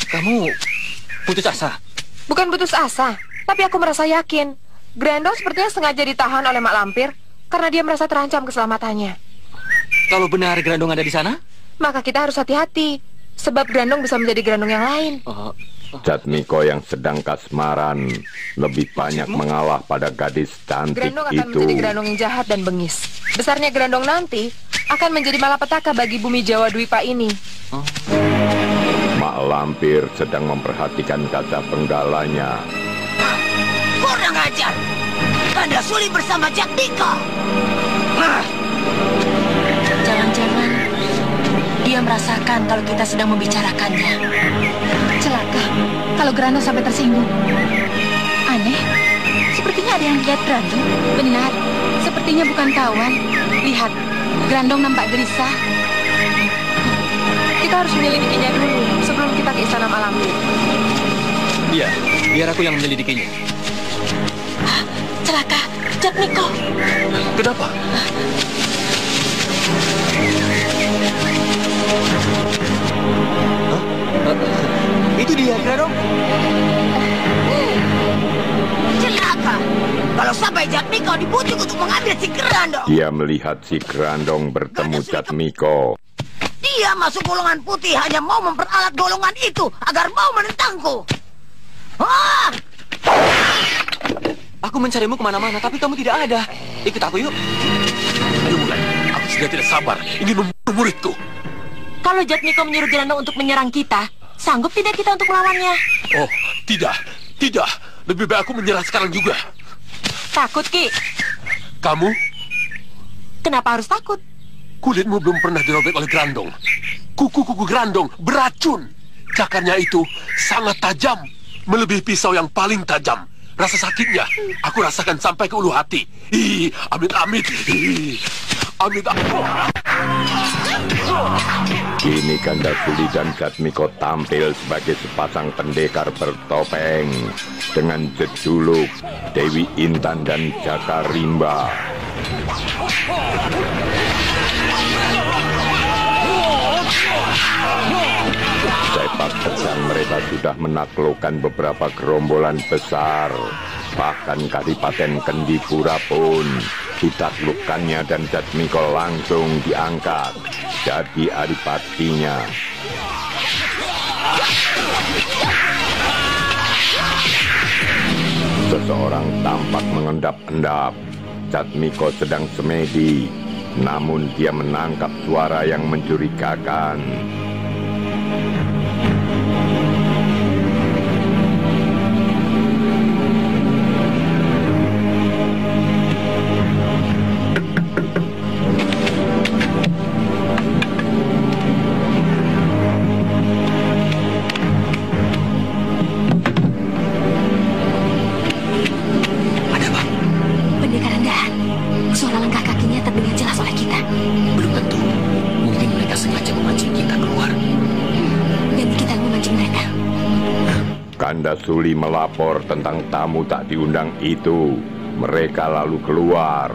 Kamu putus asa? Bukan putus asa, tapi aku merasa yakin Grandong sepertinya sengaja ditahan oleh Mak Lampir karena dia merasa terancam keselamatannya. Kalau benar Grandong ada di sana, maka kita harus hati-hati, sebab Grandong bisa menjadi Grandong yang lain. Jatmiko yang sedang kasmaran lebih banyak mengalah pada gadis cantik Grandong akan itu. menjadi Grandong yang jahat dan bengis. Besarnya Grandong nanti akan menjadi malapetaka bagi bumi Jawa Dwipa ini. Mak Lampir sedang memperhatikan kaca penggalanya. Kurang ajar! Gandasuli bersama Jatmiko. Jangan-jangan dia merasakan kalau kita sedang membicarakannya. Celaka kalau Grandong sampai tersinggung. Aneh, sepertinya ada yang lihat Grandong. Benar, sepertinya bukan kawan. Lihat, Grandong nampak gelisah. Kita harus menyelidikinya dulu sebelum kita ke istana Mak Lampir. Iya, biar aku yang menyelidikinya. Celaka, Jatmiko. Kenapa? Itu dia, Grandong. Celaka! Kalau sampai Jatmiko dibujuk untuk mengambil si Grandong. Dia melihat si Grandong bertemu Jatmiko. Dia masuk golongan putih hanya mau memperalat golongan itu agar mau menentangku. Aku mencarimu kemana-mana, tapi kamu tidak ada. Ikut aku yuk. Ayo mulai. Aku sudah tidak sabar ingin membunuh muridku. Kalau Jatmiko menyuruh Grandong untuk menyerang kita, sanggup tidak kita untuk melawannya? Oh, tidak. Tidak. Lebih baik aku menyerah sekarang juga. Takut, Ki? Kamu? Kenapa harus takut? Kulitmu belum pernah dirobek oleh Grandong. Kuku-kuku Grandong beracun. Cakarnya itu sangat tajam, melebihi pisau yang paling tajam. Rasa sakitnya aku rasakan sampai ke ulu hati. Amit-amit. Amit-amit. Kini Gandasuli dan Jatmiko tampil sebagai sepasang pendekar bertopeng dengan jejuluk Dewi Intan dan Jakarimba. Sepak terjang mereka sudah menaklukkan beberapa gerombolan besar. Bahkan Kadipaten Kendipura pun ditaklukkannya dan Jatmiko langsung diangkat jadi adipatinya. Seseorang tampak mengendap-endap. Jatmiko sedang semedi, namun dia menangkap suara yang mencurigakan. Gandasuli melapor tentang tamu tak diundang itu. Mereka lalu keluar.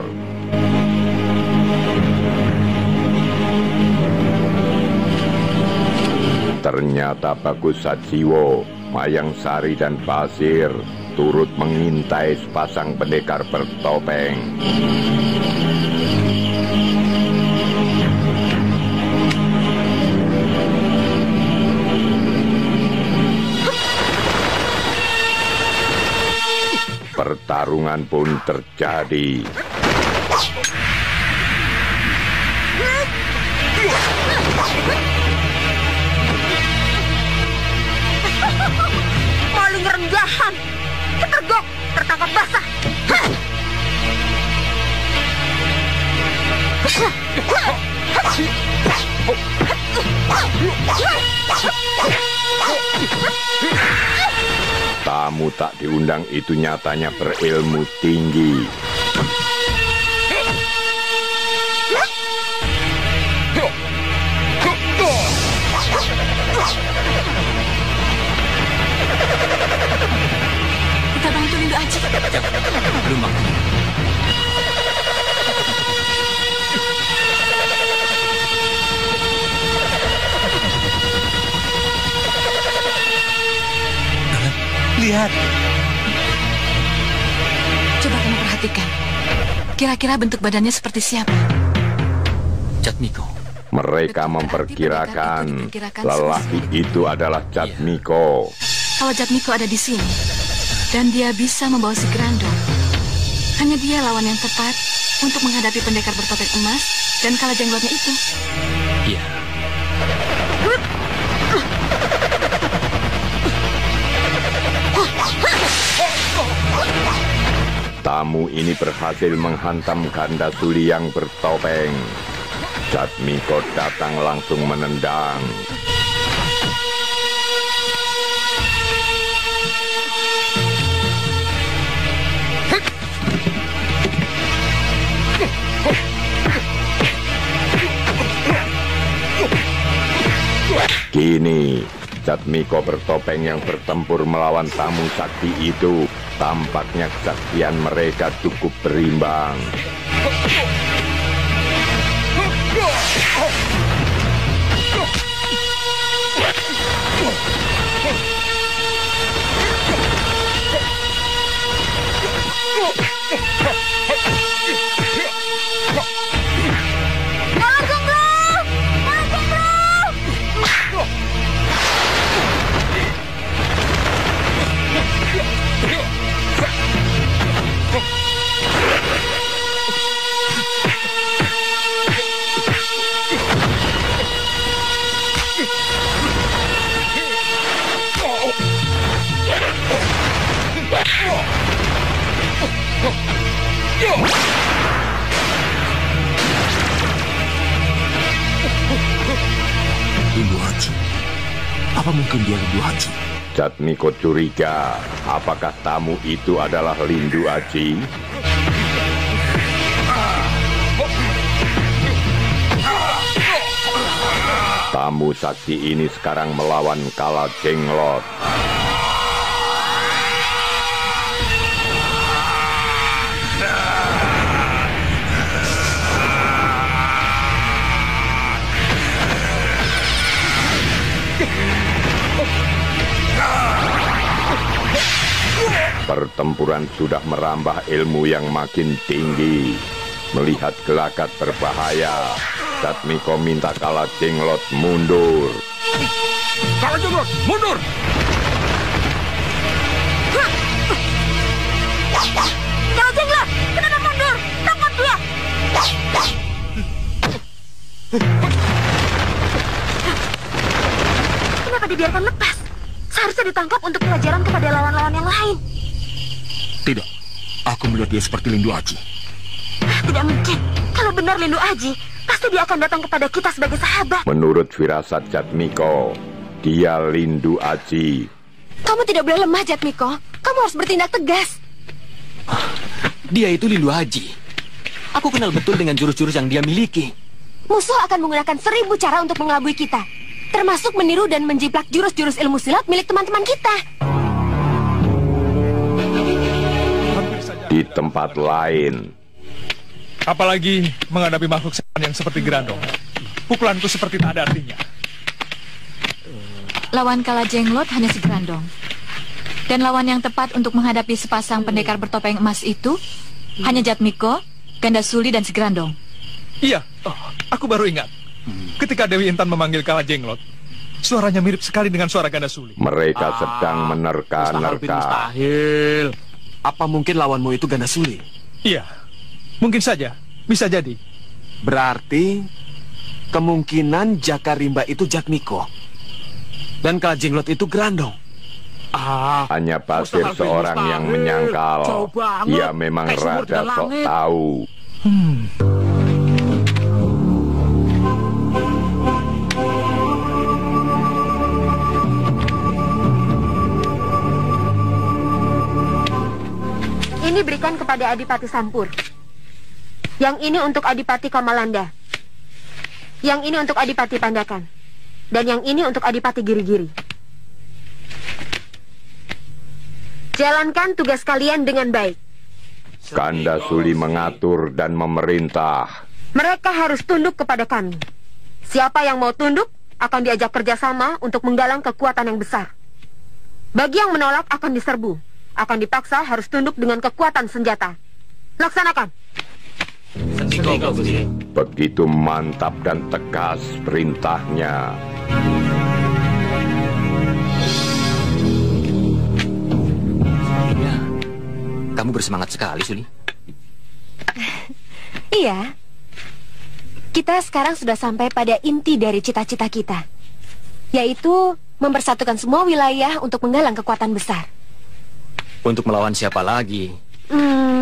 Ternyata Bagus Sajiwo, Mayang Sari dan Basir turut mengintai sepasang pendekar bertopeng. Pertarungan pun terjadi. Maling rendahan, ketergok, tertangkap basah. Tamu tak diundang itu nyatanya berilmu tinggi. Kita bantu Lindu Aji. Belum, Bang. Lihat. Coba kamu perhatikan. Kira-kira bentuk badannya seperti siapa? Jatmiko. Mereka memperkirakan lelaki itu adalah Jatmiko. Kalau Jatmiko ada di sini dan dia bisa membawa si Grandong, hanya dia lawan yang tepat untuk menghadapi pendekar bertopeng emas dan kala jenglotnya itu. Iya. Tamu ini berhasil menghantam ganda suli yang bertopeng. Jatmiko datang langsung menendang. Kini, Jatmiko bertopeng yang bertempur melawan tamu sakti itu, tampaknya kesaktian mereka cukup berimbang. Lindu Aji. Apa mungkin dia Lindu Aji? Jatmiko curiga, apakah tamu itu adalah Lindu Aji? Tamu sakti ini sekarang melawan Kala Jenglot. Pertempuran sudah merambah ilmu yang makin tinggi. Melihat gelagat berbahaya, Jatmiko minta Kala Jenglot mundur. Kala Jenglot, mundur! Kala Jenglot, kenapa mundur? Tangkap dia! Kenapa dibiarkan lepas? Seharusnya ditangkap untuk pelajaran kepada lawan-lawan yang lain. Tidak, aku melihat dia seperti Lindu Aji. Tidak mungkin. Kalau benar Lindu Aji, pasti dia akan datang kepada kita sebagai sahabat. Menurut firasat Jatmiko, dia Lindu Aji. Kamu tidak boleh lemah, Jatmiko. Kamu harus bertindak tegas. Dia itu Lindu Aji. Aku kenal betul dengan jurus-jurus yang dia miliki. Musuh akan menggunakan 1000 cara untuk mengelabui kita, termasuk meniru dan menjiplak jurus-jurus ilmu silat milik teman-teman kita. Di di tempat lain. Apalagi menghadapi makhluk setan yang seperti Grandong. Pukulanku seperti tak ada artinya. Lawan Kala Jenglot hanya si Grandong. Dan lawan yang tepat untuk menghadapi sepasang pendekar bertopeng emas itu hanya Jatmiko, Gandasuli, dan si Grandong. Iya, aku baru ingat. Ketika Dewi Intan memanggil Kala Jenglot, suaranya mirip sekali dengan suara Gandasuli. Mereka sedang menerka-nerka. Mustahil. Apa mungkin lawanmu itu Gandasuli? Iya, mungkin saja. Bisa jadi. Berarti kemungkinan Jaka Rimba itu Jatmiko dan Kala Jenglot itu Grandong. Hanya Basir seorang yang menyangkal. Ia memang rada sok tahu. Ini berikan kepada Adipati Sampur. Yang ini untuk Adipati Kamalanda. Yang ini untuk Adipati Pandakan. Dan yang ini untuk Adipati Giri-Giri. Jalankan tugas kalian dengan baik. Gandasuli mengatur dan memerintah. Mereka harus tunduk kepada kami. Siapa yang mau tunduk akan diajak kerjasama untuk menggalang kekuatan yang besar. Bagi yang menolak akan diserbu. Akan dipaksa harus tunduk dengan kekuatan senjata. Laksanakan. Begitu mantap dan tegas perintahnya. Ya, kamu bersemangat sekali, Suli. Iya. Kita sekarang sudah sampai pada inti dari cita-cita kita, yaitu mempersatukan semua wilayah untuk menggalang kekuatan besar. Untuk melawan siapa lagi?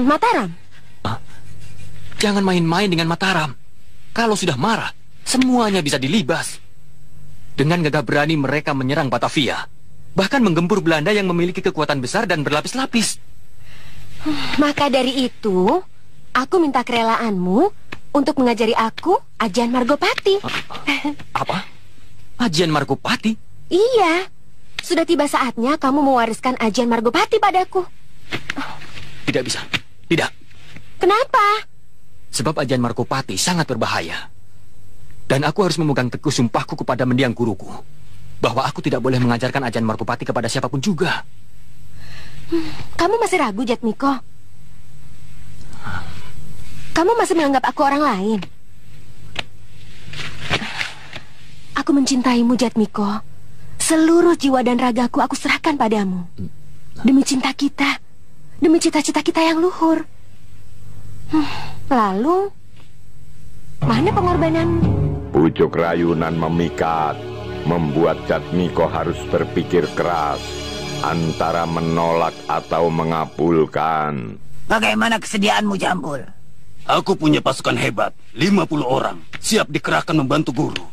Mataram. Jangan main-main dengan Mataram. Kalau sudah marah, semuanya bisa dilibas. Dengan gagah berani mereka menyerang Batavia, bahkan menggempur Belanda yang memiliki kekuatan besar dan berlapis-lapis. Maka dari itu, aku minta kerelaanmu untuk mengajari aku ajian Margopati. Apa? Ajian Margopati? Iya. Sudah tiba saatnya kamu mewariskan ajian Margopati padaku. Tidak bisa. Tidak. Kenapa? Sebab ajian Margopati sangat berbahaya. Dan aku harus memegang teguh sumpahku kepada mendiang guruku, bahwa aku tidak boleh mengajarkan ajian Margopati kepada siapapun juga. Kamu masih ragu, Jatmiko? Kamu masih menganggap aku orang lain? Aku mencintaimu, Jatmiko. Seluruh jiwa dan ragaku aku serahkan padamu. Demi cinta kita, demi cita-cita kita yang luhur. Lalu, mana pengorbananmu? Pucuk rayunan memikat, membuat Jatmiko harus berpikir keras antara menolak atau mengabulkan. Bagaimana kesediaanmu, Jambul? Aku punya pasukan hebat, 50 orang, siap dikerahkan membantu guru.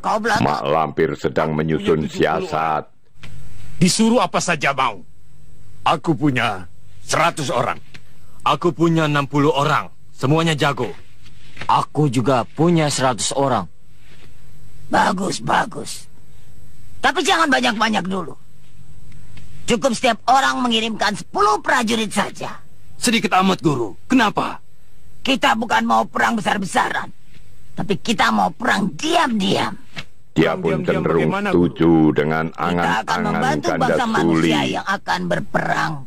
Kau belakang. Mak Lampir sedang menyusun siasat. Disuruh apa saja mau. Aku punya 100 orang. Aku punya 60 orang. Semuanya jago. Aku juga punya 100 orang. Bagus, bagus. Tapi jangan banyak-banyak dulu. Cukup setiap orang mengirimkan 10 prajurit saja. Sedikit amat, Guru. Kenapa? Kita bukan mau perang besar-besaran, tapi kita mau perang diam-diam. Dia pun cenderung setuju dengan angan-angan Gandasuli yang Gandasuli. akan berperang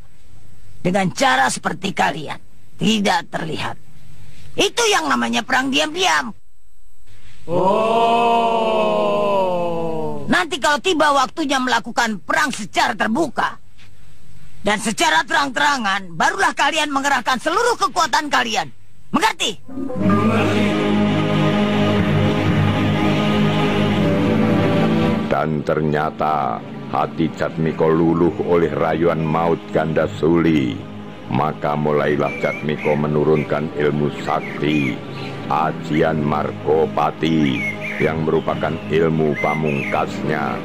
dengan cara seperti kalian, tidak terlihat. Itu yang namanya perang diam-diam. Nanti kalau tiba waktunya melakukan perang secara terbuka dan secara terang-terangan, barulah kalian mengerahkan seluruh kekuatan kalian. Mengerti? Dan ternyata hati Jatmiko luluh oleh rayuan maut Gandasuli. Maka mulailah Jatmiko menurunkan ilmu sakti, ajian Margopati, yang merupakan ilmu pamungkasnya.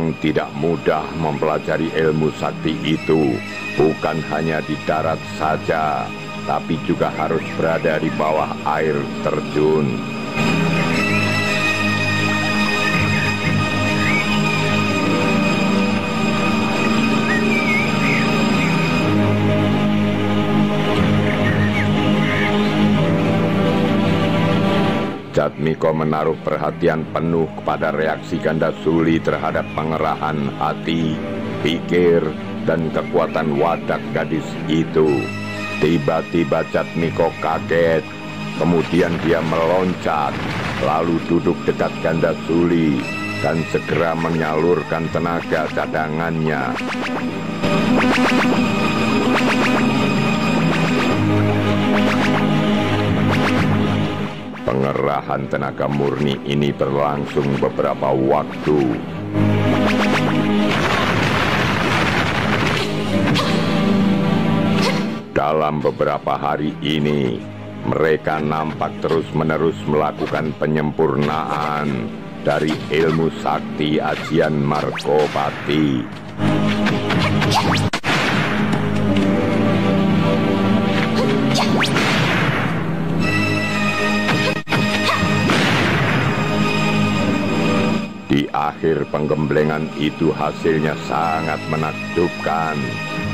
Memang tidak mudah mempelajari ilmu sakti itu. Bukan hanya di darat saja, tapi juga harus berada di bawah air terjun. Jatmiko menaruh perhatian penuh kepada reaksi Gandasuli terhadap pengerahan hati, pikir, dan kekuatan wadak gadis itu. Tiba-tiba Jatmiko kaget, kemudian dia meloncat, lalu duduk dekat Gandasuli dan segera menyalurkan tenaga cadangannya. Pengerahan tenaga murni ini berlangsung beberapa waktu. Dalam beberapa hari ini, mereka nampak terus-menerus melakukan penyempurnaan dari ilmu sakti ajian Margopati. Di akhir penggemblengan itu hasilnya sangat menakjubkan.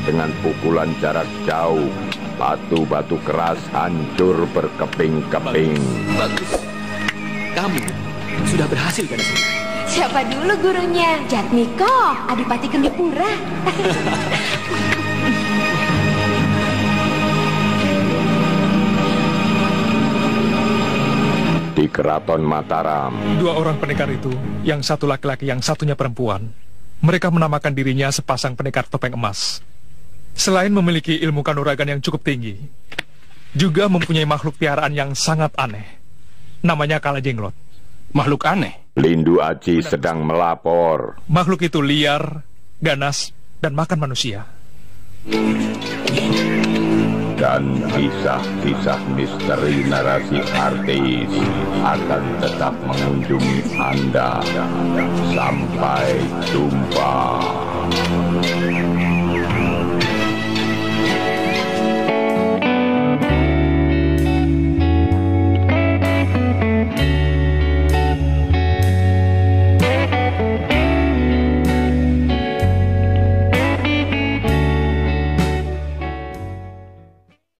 Dengan pukulan jarak jauh, batu-batu keras hancur berkeping-keping. Bagus. Kamu sudah berhasil, Gandasuli. Siapa dulu gurunya? Jatmiko, Adipati Kendipura. Di Keraton Mataram, dua orang pendekar itu, yang satu laki-laki, yang satunya perempuan, mereka menamakan dirinya sepasang pendekar topeng emas. Selain memiliki ilmu kanuragan yang cukup tinggi, juga mempunyai makhluk piaraan yang sangat aneh. Namanya Kalajenglot. Makhluk aneh? Lindu Aji sedang melapor. Makhluk itu liar, ganas, dan makan manusia. Dan kisah-kisah misteri narasi artis akan tetap mengunjungi Anda. Sampai jumpa.